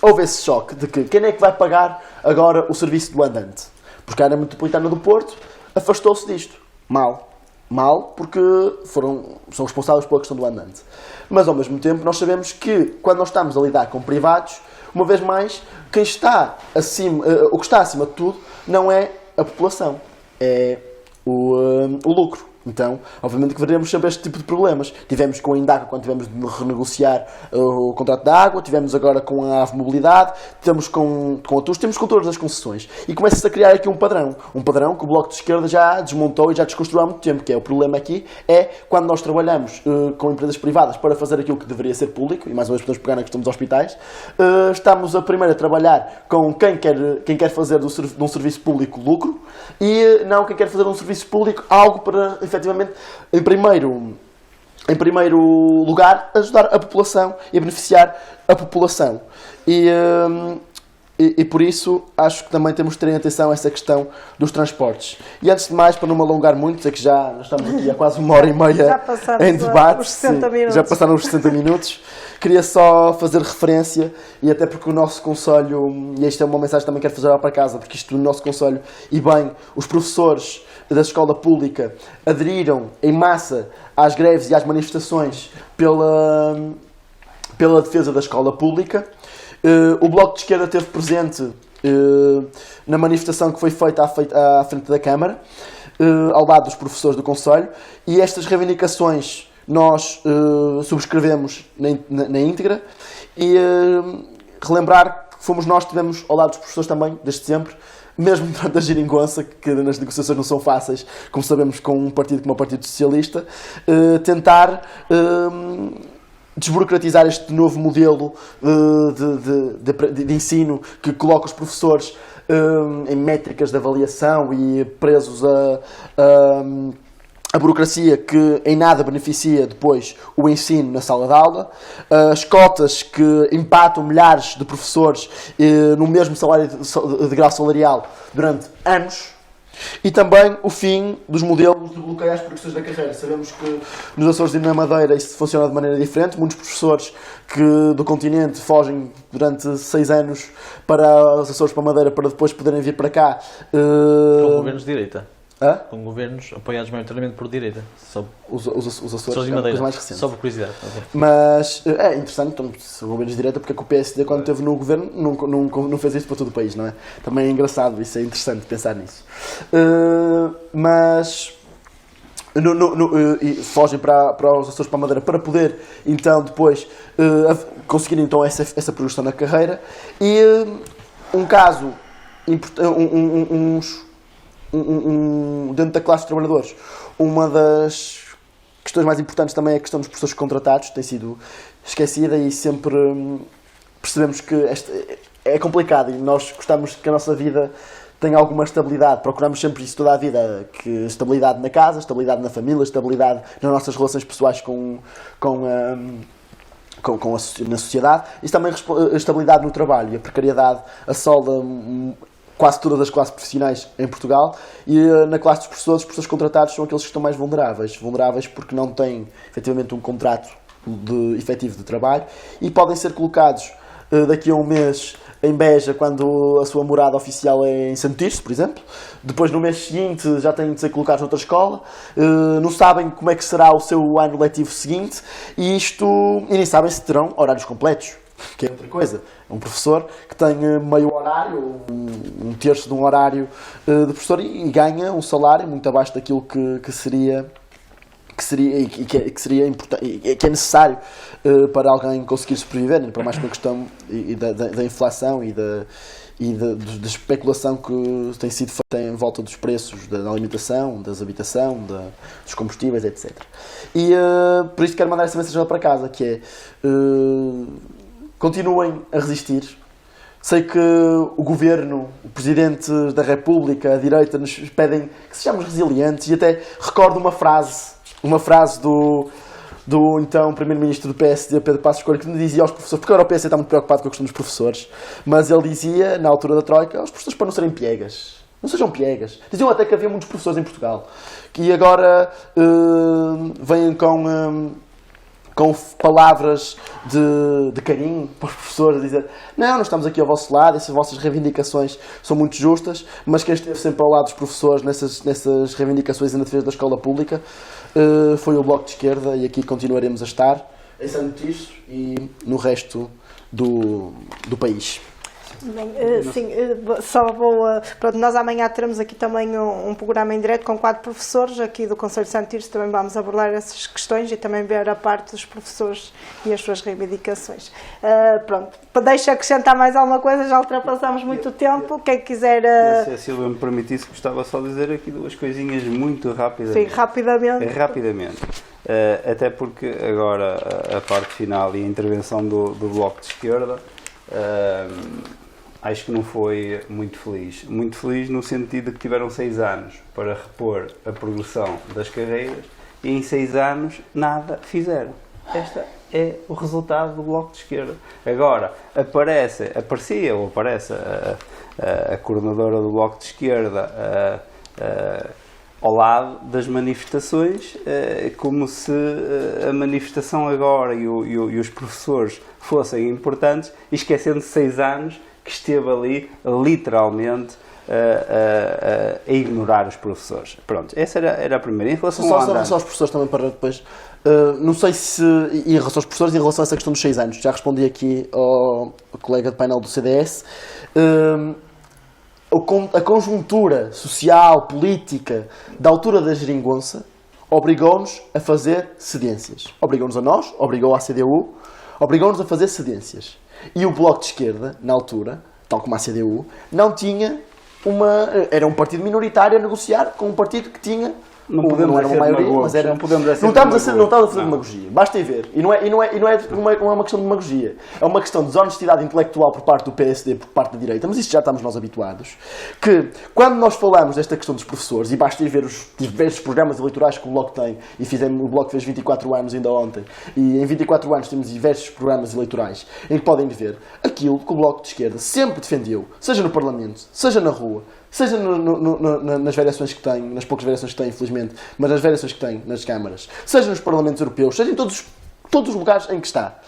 houve esse choque de que quem é que vai pagar agora o serviço do andante? Porque a área metropolitana do Porto afastou-se disto. Mal, porque são responsáveis pela questão do andante. Mas ao mesmo tempo nós sabemos que quando nós estamos a lidar com privados, uma vez mais, quem está acima, o que está acima de tudo não é a população, é o lucro. Então, obviamente que veremos sempre este tipo de problemas. Tivemos com a Indaca quando tivemos de renegociar o contrato da água, tivemos agora com a Ave Mobilidade, temos com a TUS, temos com todas as concessões. E começa-se a criar aqui um padrão que o Bloco de Esquerda já desmontou e já desconstruiu há muito tempo, que é o problema aqui, é quando nós trabalhamos com empresas privadas para fazer aquilo que deveria ser público, e mais uma vez podemos pegar na questão dos hospitais, estamos primeiro a trabalhar com quem quer fazer de um serviço público lucro, e não quem quer fazer de um serviço público algo para efetivamente, em primeiro lugar, ajudar a população e beneficiar a população. E por isso, acho que também temos de ter em atenção essa questão dos transportes. E antes de mais, para não me alongar muito, sei que já nós estamos aqui há quase 1h30 em debate. Os 60 minutos. Já passaram os 60 minutos. Queria só fazer referência, e até porque o nosso conselho, e esta é uma mensagem que também quero fazer lá para casa, de que isto no nosso conselho, e bem, os professores da escola pública aderiram em massa às greves e às manifestações pela defesa da escola pública. O Bloco de Esquerda esteve presente na manifestação que foi feita à frente da Câmara, ao lado dos professores do conselho, e estas reivindicações nós subscrevemos na íntegra, e relembrar que fomos nós que estivemos ao lado dos professores também, desde sempre, mesmo durante a geringonça, que nas negociações não são fáceis, como sabemos, com um partido como o Partido Socialista, tentar desburocratizar este novo modelo de ensino que coloca os professores em métricas de avaliação e presos a burocracia que em nada beneficia depois o ensino na sala de aula, as cotas que empatam milhares de professores no mesmo salário de grau salarial durante anos, e também o fim dos modelos de bloqueio às progressões da carreira. Sabemos que nos Açores e na Madeira isso funciona de maneira diferente. Muitos professores do continente fogem durante 6 anos para os Açores, para a Madeira, para depois poderem vir para cá. Com governos de direita. Hã? Com governos apoiados maioritariamente por direita. Os Açores Açores e é uma Madeira. coisa mais recente. Só por curiosidade. Okay. Mas é interessante, então, se o governo de direita, porque é que o PSD, quando esteve no governo, não fez isso para todo o país, não é? Também é engraçado, isso é interessante pensar nisso. Mas fogem para os Açores, para a Madeira, para poder então depois conseguir então essa progressão na carreira. E um caso dentro da classe de trabalhadores, uma das questões mais importantes também é a questão dos professores contratados, tem sido esquecida, e sempre percebemos que é complicado, e nós gostamos que a nossa vida tenha alguma estabilidade, procuramos sempre isso toda a vida, que estabilidade na casa, estabilidade na família, estabilidade nas nossas relações pessoais na sociedade, e também a estabilidade no trabalho. E a precariedade assola quase todas as classes profissionais em Portugal, e na classe dos professores, os professores contratados são aqueles que estão mais vulneráveis. Vulneráveis porque não têm, efetivamente, um contrato efetivo de trabalho e podem ser colocados daqui a um mês em Beja, quando a sua morada oficial é em Santo Tirso, por exemplo. Depois, no mês seguinte, já têm de ser colocados noutra escola. Não sabem como é que será o seu ano letivo seguinte e nem sabem se terão horários completos, que é outra coisa. É um professor que tem meio horário, um terço de um horário de professor e ganha um salário muito abaixo daquilo que seria importante, que é necessário para alguém conseguir sobreviver, para mais com a questão da inflação e da especulação que tem sido feita em volta dos preços da alimentação, das habitação, dos combustíveis, etc. E por isso quero mandar essa mensagem lá para casa, que é continuem a resistir. Sei que o Governo, o Presidente da República, a direita, nos pedem que sejamos resilientes e até recordo uma frase do então Primeiro-Ministro do PSD, Pedro Passos Coelho, que nos dizia aos professores, porque agora o PSD está muito preocupado com a questão dos professores, mas ele dizia, na altura da Troika, aos professores para não serem piegas. Não sejam piegas. Diziam até que havia muitos professores em Portugal, que agora vêm com palavras de carinho para os professores, a dizer não estamos aqui ao vosso lado, essas vossas reivindicações são muito justas, mas quem esteve sempre ao lado dos professores nessas reivindicações e na defesa da escola pública foi o Bloco de Esquerda, e aqui continuaremos a estar em Santo Tirso e no resto do país. Bem, sim, só vou. Pronto, nós amanhã teremos aqui também um programa em direto com 4 professores aqui do Conselho de Santo Tirso. Também vamos abordar essas questões e também ver a parte dos professores e as suas reivindicações. Pronto, deixa acrescentar mais alguma coisa, já ultrapassamos muito tempo. Quem quiser. Se a Silvia me permitisse, gostava só de dizer aqui 2 coisinhas muito rapidamente. Sim, rapidamente. Rapidamente. Até porque agora a parte final e a intervenção do Bloco de Esquerda. Acho que não foi muito feliz. Muito feliz no sentido de que tiveram 6 anos para repor a progressão das carreiras e em 6 anos nada fizeram. Este é o resultado do Bloco de Esquerda. Agora, aparece a coordenadora do Bloco de Esquerda ao lado das manifestações, como se a manifestação agora e os professores fossem importantes, e esquecendo 6 anos que esteve ali, literalmente, a ignorar os professores. Pronto, essa era a primeira. Em relação aos professores também, para depois... não sei se... em relação aos professores e em relação a essa questão dos 6 anos, já respondi aqui ao colega de painel do CDS. A conjuntura social, política, da altura da geringonça, obrigou-nos a fazer cedências. Obrigou-nos a nós, obrigou à CDU, obrigou-nos a fazer cedências. E o Bloco de Esquerda, na altura, tal como a CDU, não tinha era um partido minoritário a negociar com um partido que tinha... Não era uma maioria, mas era... Não estamos a fazer demagogia. Basta ver. E não é uma questão de demagogia. É uma questão de desonestidade intelectual por parte do PSD, por parte da direita. Mas isto já estamos nós habituados. Que, quando nós falamos desta questão dos professores, e basta ir ver os diversos programas eleitorais que o Bloco tem, e o Bloco fez 24 anos ainda ontem, e em 24 anos temos diversos programas eleitorais, em que podem ver aquilo que o Bloco de Esquerda sempre defendeu, seja no Parlamento, seja na rua, seja nas variações que tem, nas poucas variações que tem, infelizmente, mas nas variações que tem nas câmaras, seja nos Parlamentos Europeus, seja em todos os lugares em que está,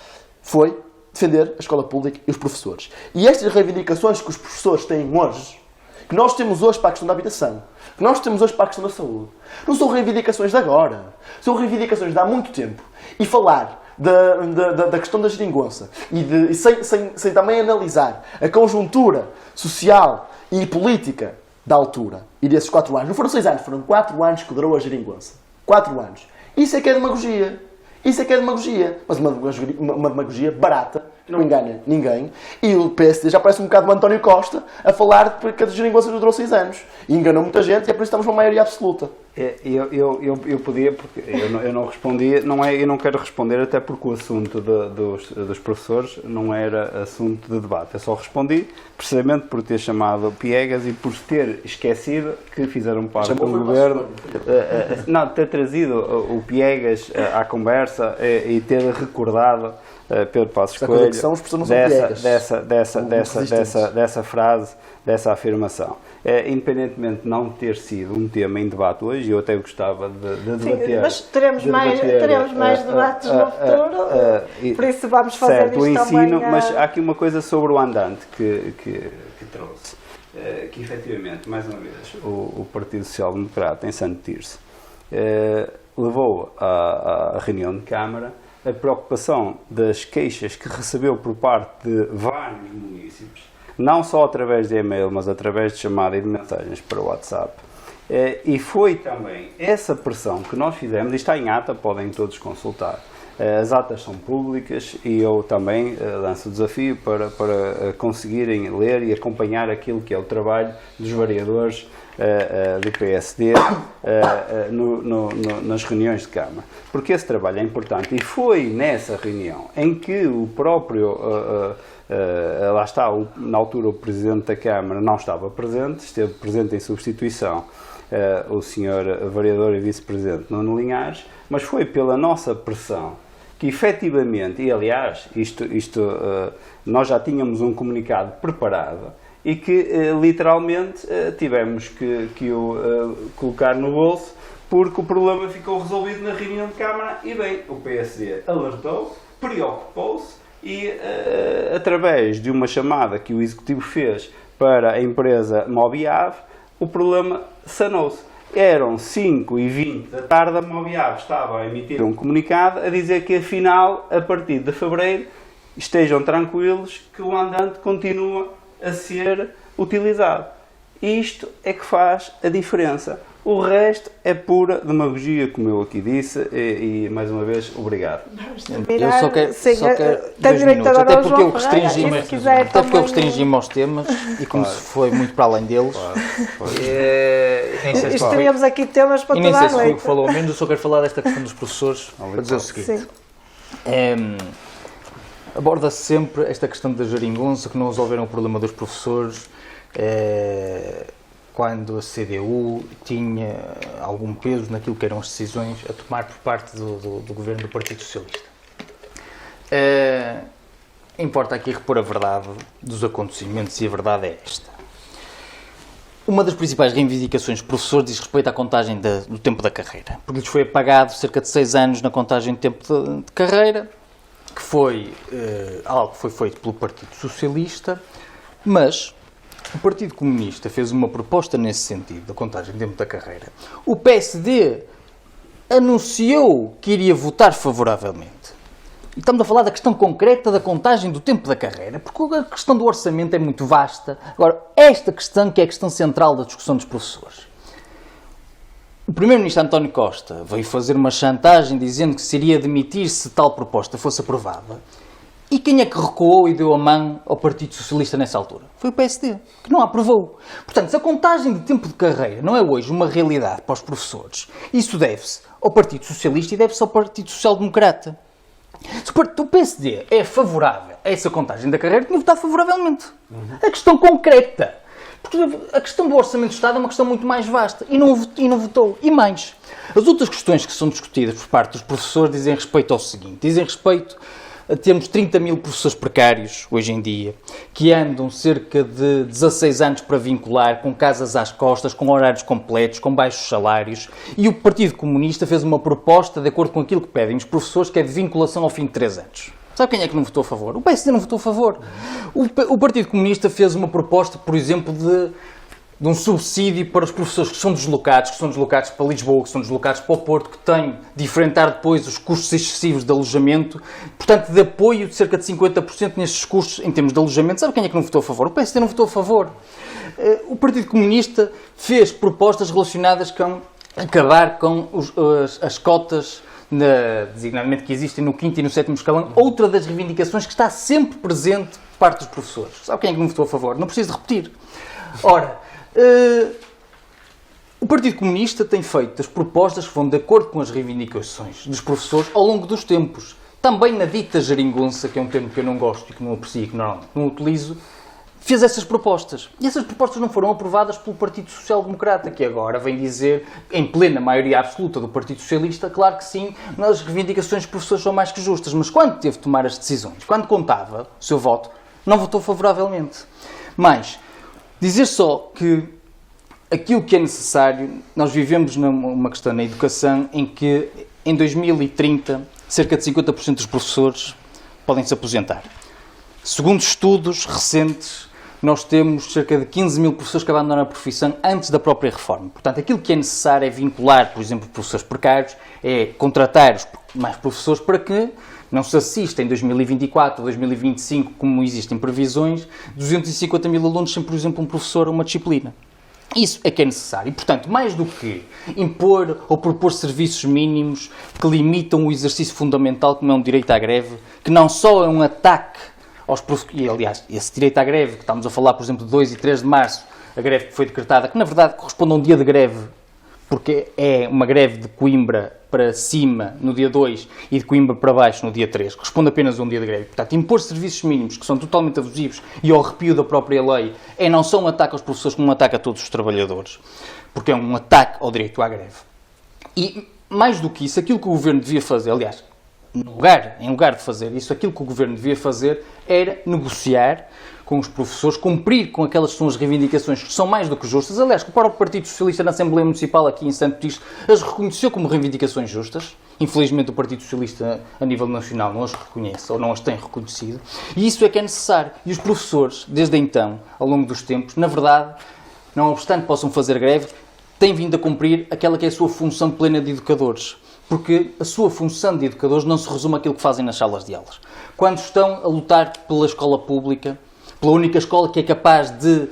foi defender a escola pública e os professores. E estas reivindicações que os professores têm hoje, que nós temos hoje para a questão da habitação, que nós temos hoje para a questão da saúde, não são reivindicações de agora, são reivindicações de há muito tempo. E falar da questão da geringonça e sem também analisar a conjuntura social e política da altura e desses 4 anos, não foram 6 anos, foram 4 anos que durou a geringonça. 4 anos. Isso é que é demagogia. Isso é que é demagogia. Mas uma demagogia barata, que não engana ninguém. E o PSD já parece um bocado o António Costa a falar que a geringonça durou 6 anos. E enganou muita gente e é por isso que estamos numa maioria absoluta. Eu podia, porque eu não respondi, eu não quero responder, até porque o assunto dos professores não era assunto de debate. Eu só respondi precisamente por ter chamado piegas e por ter esquecido que fizeram parte do governo, ter trazido o piegas à conversa e ter recordado Pedro Passos Esta coisa Coelho que são, os professores não são piegas. dessa frase, dessa afirmação. Independentemente de não ter sido um tema em debate hoje, eu até gostava de debater. Mas teremos mais debates no futuro, por isso vamos fazer certo, isto o ensino, também. mas há aqui uma coisa sobre o andante que trouxe, que efetivamente, mais uma vez, o Partido Social Democrata em Santo Tirso levou à reunião de Câmara a preocupação das queixas que recebeu por parte de vários municípios, não só através de e-mail, mas através de chamada e de mensagens para o WhatsApp. E foi também essa pressão que nós fizemos, e está em ata, podem todos consultar. As atas são públicas e eu também lanço o desafio para conseguirem ler e acompanhar aquilo que é o trabalho dos vereadores do PSD nas reuniões de Câmara. Porque esse trabalho é importante e foi nessa reunião em que o próprio, lá está, na altura o Presidente da Câmara não estava presente, esteve presente em substituição o Sr. Vereador e Vice-Presidente Nuno Linhares, mas foi pela nossa pressão que efetivamente, e aliás, nós já tínhamos um comunicado preparado e que literalmente tivemos que o colocar no bolso porque o problema ficou resolvido na reunião de Câmara e bem, o PSD alertou, preocupou-se e através de uma chamada que o Executivo fez para a empresa Mobiave, o problema sanou-se. Eram 5h20 da tarde, a Mobiave estava a emitir um comunicado a dizer que afinal, a partir de fevereiro, estejam tranquilos que o andante continua a ser utilizado. Isto é que faz a diferença. O resto é pura demagogia, como eu aqui disse, e mais uma vez, obrigado. Eu só quero tenho 2 direito minutos, agora até ao porque eu João Ferreira, restringi-me e se quiser até porque eu também restringi-me aos temas e como se foi muito para além deles. Nem sei se Isto foi. teríamos aqui temas para E nem toda sei a se foi o noite. que falou, ao menos eu só quero falar desta questão dos professores para dizer o seguinte. Sim. Aborda-se sempre esta questão da geringonça, que não resolveram o problema dos professores quando a CDU tinha algum peso naquilo que eram as decisões a tomar por parte do governo do Partido Socialista. Importa aqui repor a verdade dos acontecimentos e a verdade é esta. Uma das principais reivindicações dos professores diz respeito à contagem do tempo da carreira, porque lhes foi apagado cerca de 6 anos na contagem de tempo de carreira, que foi algo que foi feito pelo Partido Socialista, mas o Partido Comunista fez uma proposta nesse sentido, da contagem de tempo da carreira. O PSD anunciou que iria votar favoravelmente. E estamos a falar da questão concreta da contagem do tempo da carreira, porque a questão do orçamento é muito vasta. Agora, esta questão que é a questão central da discussão dos professores. O Primeiro-Ministro António Costa veio fazer uma chantagem dizendo que se iria demitir se tal proposta fosse aprovada. E quem é que recuou e deu a mão ao Partido Socialista nessa altura? Foi o PSD, que não a aprovou. Portanto, se a contagem de tempo de carreira não é hoje uma realidade para os professores, isso deve-se ao Partido Socialista e deve-se ao Partido Social Democrata. Se o PSD é favorável a essa contagem da carreira, tinha votado favoravelmente. A questão concreta. Porque a questão do Orçamento do Estado é uma questão muito mais vasta e não votou. E mais, as outras questões que são discutidas por parte dos professores dizem respeito ao seguinte, dizem respeito a termos 30 mil professores precários, hoje em dia, que andam cerca de 16 anos para vincular, com casas às costas, com horários completos, com baixos salários, e o Partido Comunista fez uma proposta, de acordo com aquilo que pedem os professores, que é de vinculação ao fim de 3 anos. Sabe quem é que não votou a favor? O PSD não votou a favor. O Partido Comunista fez uma proposta, por exemplo, de um subsídio para os professores que são deslocados para Lisboa, que são deslocados para o Porto, que têm de enfrentar depois os custos excessivos de alojamento, portanto, de apoio de cerca de 50% nestes custos em termos de alojamento. Sabe quem é que não votou a favor? O PSD não votou a favor. O Partido Comunista fez propostas relacionadas com acabar com as cotas, designadamente que existem no 5º e no 7º escalão, outra das reivindicações que está sempre presente por parte dos professores. Sabe quem é que não votou a favor? Não preciso de repetir. Ora, o Partido Comunista tem feito as propostas que vão de acordo com as reivindicações dos professores ao longo dos tempos. Também na dita geringonça, que é um termo que eu não gosto e que não aprecio e que normalmente não utilizo, fez essas propostas. E essas propostas não foram aprovadas pelo Partido Social Democrata, que agora vem dizer, em plena maioria absoluta do Partido Socialista, claro que sim, as reivindicações dos professores são mais que justas, mas quando teve de tomar as decisões, quando contava o seu voto, não votou favoravelmente. Mas, dizer só que aquilo que é necessário, nós vivemos numa questão na educação em que em 2030 cerca de 50% dos professores podem se aposentar. Segundo estudos recentes, nós temos cerca de 15 mil professores que abandonaram a profissão antes da própria reforma. Portanto, aquilo que é necessário é vincular, por exemplo, professores precários, é contratar mais professores para que não se assista em 2024 ou 2025, como existem previsões, 250 mil alunos sem, por exemplo, um professor ou uma disciplina. Isso é que é necessário. E, portanto, mais do que impor ou propor serviços mínimos que limitam o exercício fundamental, como é um direito à greve, que não só é um ataque aos professores, e aliás, esse direito à greve, que estamos a falar, por exemplo, de 2 e 3 de março, a greve que foi decretada, que na verdade corresponde a um dia de greve, porque é uma greve de Coimbra para cima no dia 2 e de Coimbra para baixo no dia 3, corresponde apenas a um dia de greve. Portanto, impor serviços mínimos que são totalmente abusivos e ao arrepio da própria lei é não só um ataque aos professores, como um ataque a todos os trabalhadores, porque é um ataque ao direito à greve. E, mais do que isso, aquilo que o Governo devia fazer, aliás, em lugar de fazer isso, aquilo que o Governo devia fazer era negociar com os professores, cumprir com aquelas que são as reivindicações que são mais do que justas. Aliás, que o próprio Partido Socialista na Assembleia Municipal aqui em Santo Tirso as reconheceu como reivindicações justas. Infelizmente o Partido Socialista a nível nacional não as reconhece ou não as tem reconhecido. E isso é que é necessário. E os professores, desde então, ao longo dos tempos, na verdade, não obstante possam fazer greve, têm vindo a cumprir aquela que é a sua função plena de educadores. Porque a sua função de educadores não se resume àquilo que fazem nas salas de aulas. Quando estão a lutar pela escola pública, pela única escola que é capaz de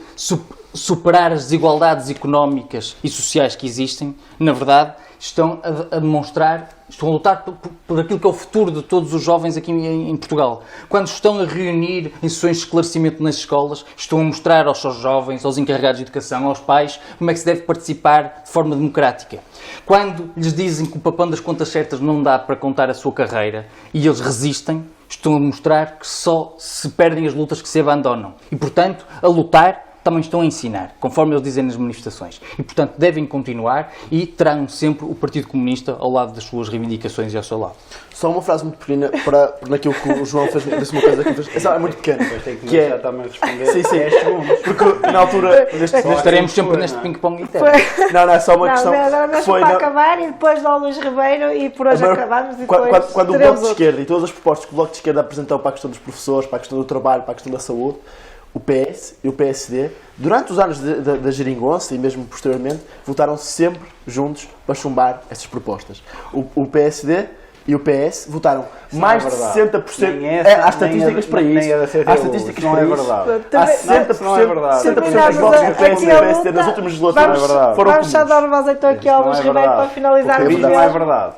superar as desigualdades económicas e sociais que existem, na verdade, estão a demonstrar, estão a lutar por aquilo que é o futuro de todos os jovens aqui em Portugal. Quando estão a reunir em sessões de esclarecimento nas escolas, estão a mostrar aos seus jovens, aos encarregados de educação, aos pais, como é que se deve participar de forma democrática. Quando lhes dizem que o papão das contas certas não dá para contar a sua carreira e eles resistem, estão a mostrar que só se perdem as lutas que se abandonam. E, portanto, a lutar também estão a ensinar, conforme eles dizem nas manifestações. E, portanto, devem continuar e terão sempre o Partido Comunista ao lado das suas reivindicações e ao seu lado. Só uma frase muito pequena para naquilo que o João fez, disse uma coisa que fez. É muito pequena. Que é também responder sim, 10 segundos. Porque na altura. Estaremos sempre neste ping-pong interno. Não, é só uma questão. Agora nós foi para acabar e depois dá o Luís Ribeiro e por hoje acabamos e depois quando o Bloco de Esquerda e todas as propostas que o Bloco de Esquerda apresentou para a questão dos professores, para a questão do trabalho, para a questão da saúde, o PS e o PSD, durante os anos da geringonça e mesmo posteriormente, votaram sempre juntos para chumbar essas propostas. O PSD e o PS votaram mais de 60%. Há estatísticas para isso. Há estatísticas para isso. Há 60%. Não é verdade. 60% dos votos do PS e do PSD nas últimas legislaturas foram comuns. Vamos só dar voz então aqui ao Luís Ribeiro para finalizar o Não é verdade.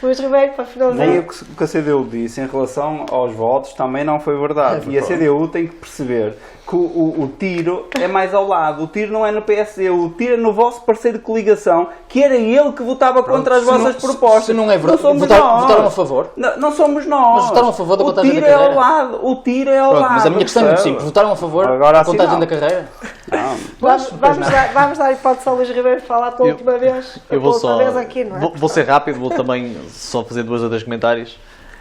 Luís Ribeiro, para finalizar. Nem o que a CDU disse em relação aos votos também não foi verdade. E a CDU tem que perceber que o tiro é mais ao lado. O tiro não é no PSD, o tiro é no vosso parceiro de coligação, que era ele que votava contra as vossas propostas. Se não é verdade, somos votaram a favor? Não somos nós. Mas votaram a favor da contagem da carreira? carreira? O tiro é ao lado. Mas a minha questão é muito simples. Votaram a favor da contagem da carreira? Vamos dar hipótese ao Luís Ribeiro falar pela última vez. Eu vou só. Aqui, não é? Vou ser rápido, vou também só fazer 2 ou 3 comentários.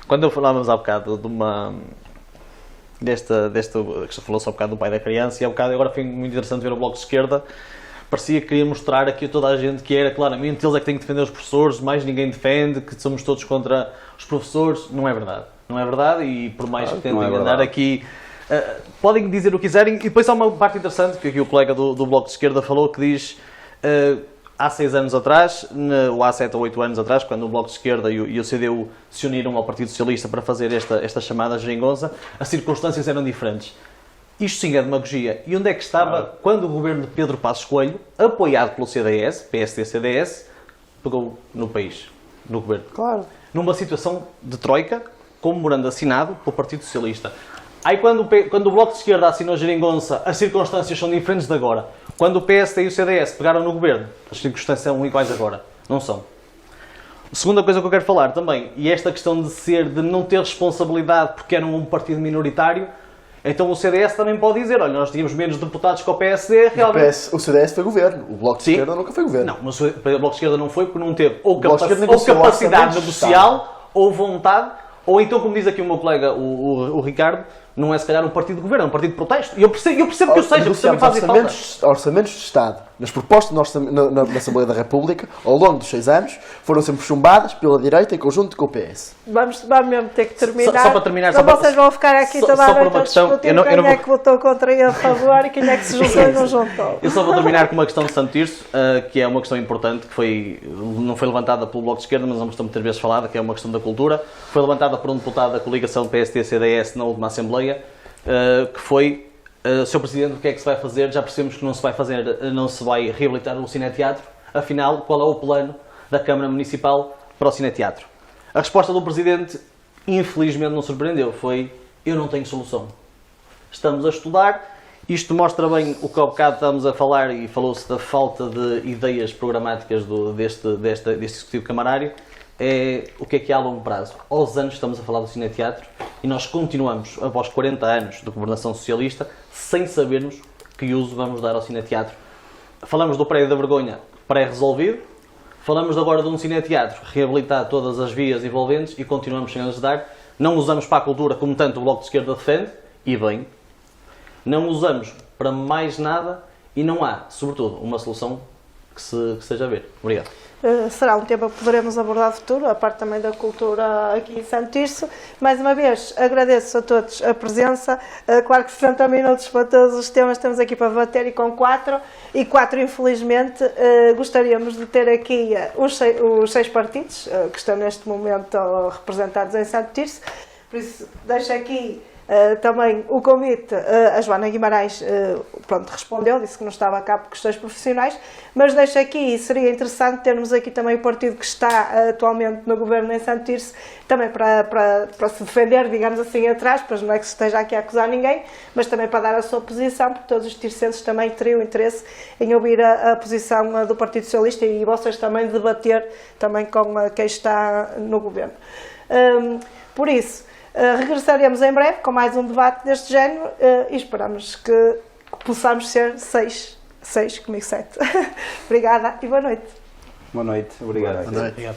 Quando falávamos há bocado de uma. Desta que falou-se há bocado do pai da criança, e há bocado agora foi muito interessante ver o Bloco de Esquerda. Parecia que queria mostrar aqui a toda a gente que era claramente eles é que têm que defender os professores, mais ninguém defende, que somos todos contra os professores. Não é verdade. Não é verdade, e por mais que tentem andar aqui. Podem dizer o que quiserem, e depois há uma parte interessante que aqui o colega do Bloco de Esquerda falou, que diz há 6 anos atrás, ou há 7 ou 8 anos atrás, quando o Bloco de Esquerda e o CDU se uniram ao Partido Socialista para fazer esta chamada geringonça, as circunstâncias eram diferentes. Isto sim é demagogia. E onde é que estava quando o governo de Pedro Passos Coelho, apoiado pelo CDS, PSD-CDS, pegou no país, no governo? Claro. Numa situação de troika, com memorando assinado pelo Partido Socialista. Aí quando o Bloco de Esquerda assinou a geringonça, as circunstâncias são diferentes de agora. Quando o PSD e o CDS pegaram no governo, as circunstâncias são iguais agora. Não são. A segunda coisa que eu quero falar também, e esta questão de não ter responsabilidade porque era um partido minoritário, então o CDS também pode dizer, olha, nós tínhamos menos deputados que o PSD, realmente... O CDS foi governo, o Bloco de Sim. Esquerda nunca foi governo. Não, mas o Bloco de Esquerda não foi porque não teve ou, Bloco de Esquerda ou negociou capacidade orçamentos de negocial, ou vontade, ou então, como diz aqui o meu colega, o Ricardo, não é se calhar um partido de governo, é um partido de protesto. E eu percebo que o seja, porque também faz falta. Orçamentos de Estado, nas propostas na Assembleia da República, ao longo dos 6 anos, foram sempre chumbadas pela direita em conjunto com o PS. Vamos mesmo ter que terminar. Só para terminar, Senão vocês vão ficar aqui toda a só por noite uma a questão, discutir eu não quem é vou- que votou contra e a favor e quem é que se juntou e não juntou. Eu só vou terminar com uma questão de Santo Tirso, que é uma questão importante, que não foi levantada pelo Bloco de Esquerda, mas é uma questão muitas vezes falada, que é uma questão da cultura. Foi levantada por um deputado da coligação PSD-CDS na última Assembleia, que foi, Sr. Presidente, o que é que se vai fazer? Já percebemos que não se vai reabilitar o Cineteatro, afinal, qual é o plano da Câmara Municipal para o Cineteatro? A resposta do Presidente, infelizmente, não surpreendeu, foi: eu não tenho solução. Estamos a estudar. Isto mostra bem o que há bocado estamos a falar e falou-se da falta de ideias programáticas deste Executivo Camarário. É o que é há a longo prazo. Aos anos estamos a falar do Cineteatro e nós continuamos, após 40 anos de governação socialista, sem sabermos que uso vamos dar ao Cineteatro. Falamos do prédio da vergonha pré-resolvido, falamos agora de um Cineteatro reabilitar todas as vias envolventes e continuamos sem as dar. Não usamos para a cultura como tanto o Bloco de Esquerda defende, e bem, não usamos para mais nada e não há, sobretudo, uma solução que seja a ver. Obrigado. Será um tema que poderemos abordar no futuro, a parte também da cultura aqui em Santo Tirso. Mais uma vez, agradeço a todos a presença. Claro que 60 minutos para todos os temas temos aqui para debater e com 4 infelizmente, gostaríamos de ter aqui os 6 partidos que estão neste momento representados em Santo Tirso. Por isso, deixo aqui também o convite. A Joana Guimarães respondeu, disse que não estava cá por questões profissionais, mas deixo aqui, seria interessante termos aqui também o partido que está atualmente no governo em Santo Tirso, também para se defender, digamos assim, atrás, pois não é que se esteja aqui a acusar ninguém, mas também para dar a sua posição, porque todos os tircenses também teriam interesse em ouvir a posição do Partido Socialista e vocês também debater também com quem está no governo. Por isso, regressaremos em breve com mais um debate deste género e esperamos que possamos ser 6, comigo 7. Obrigada e boa noite. Boa noite, obrigado. Boa noite. Obrigado.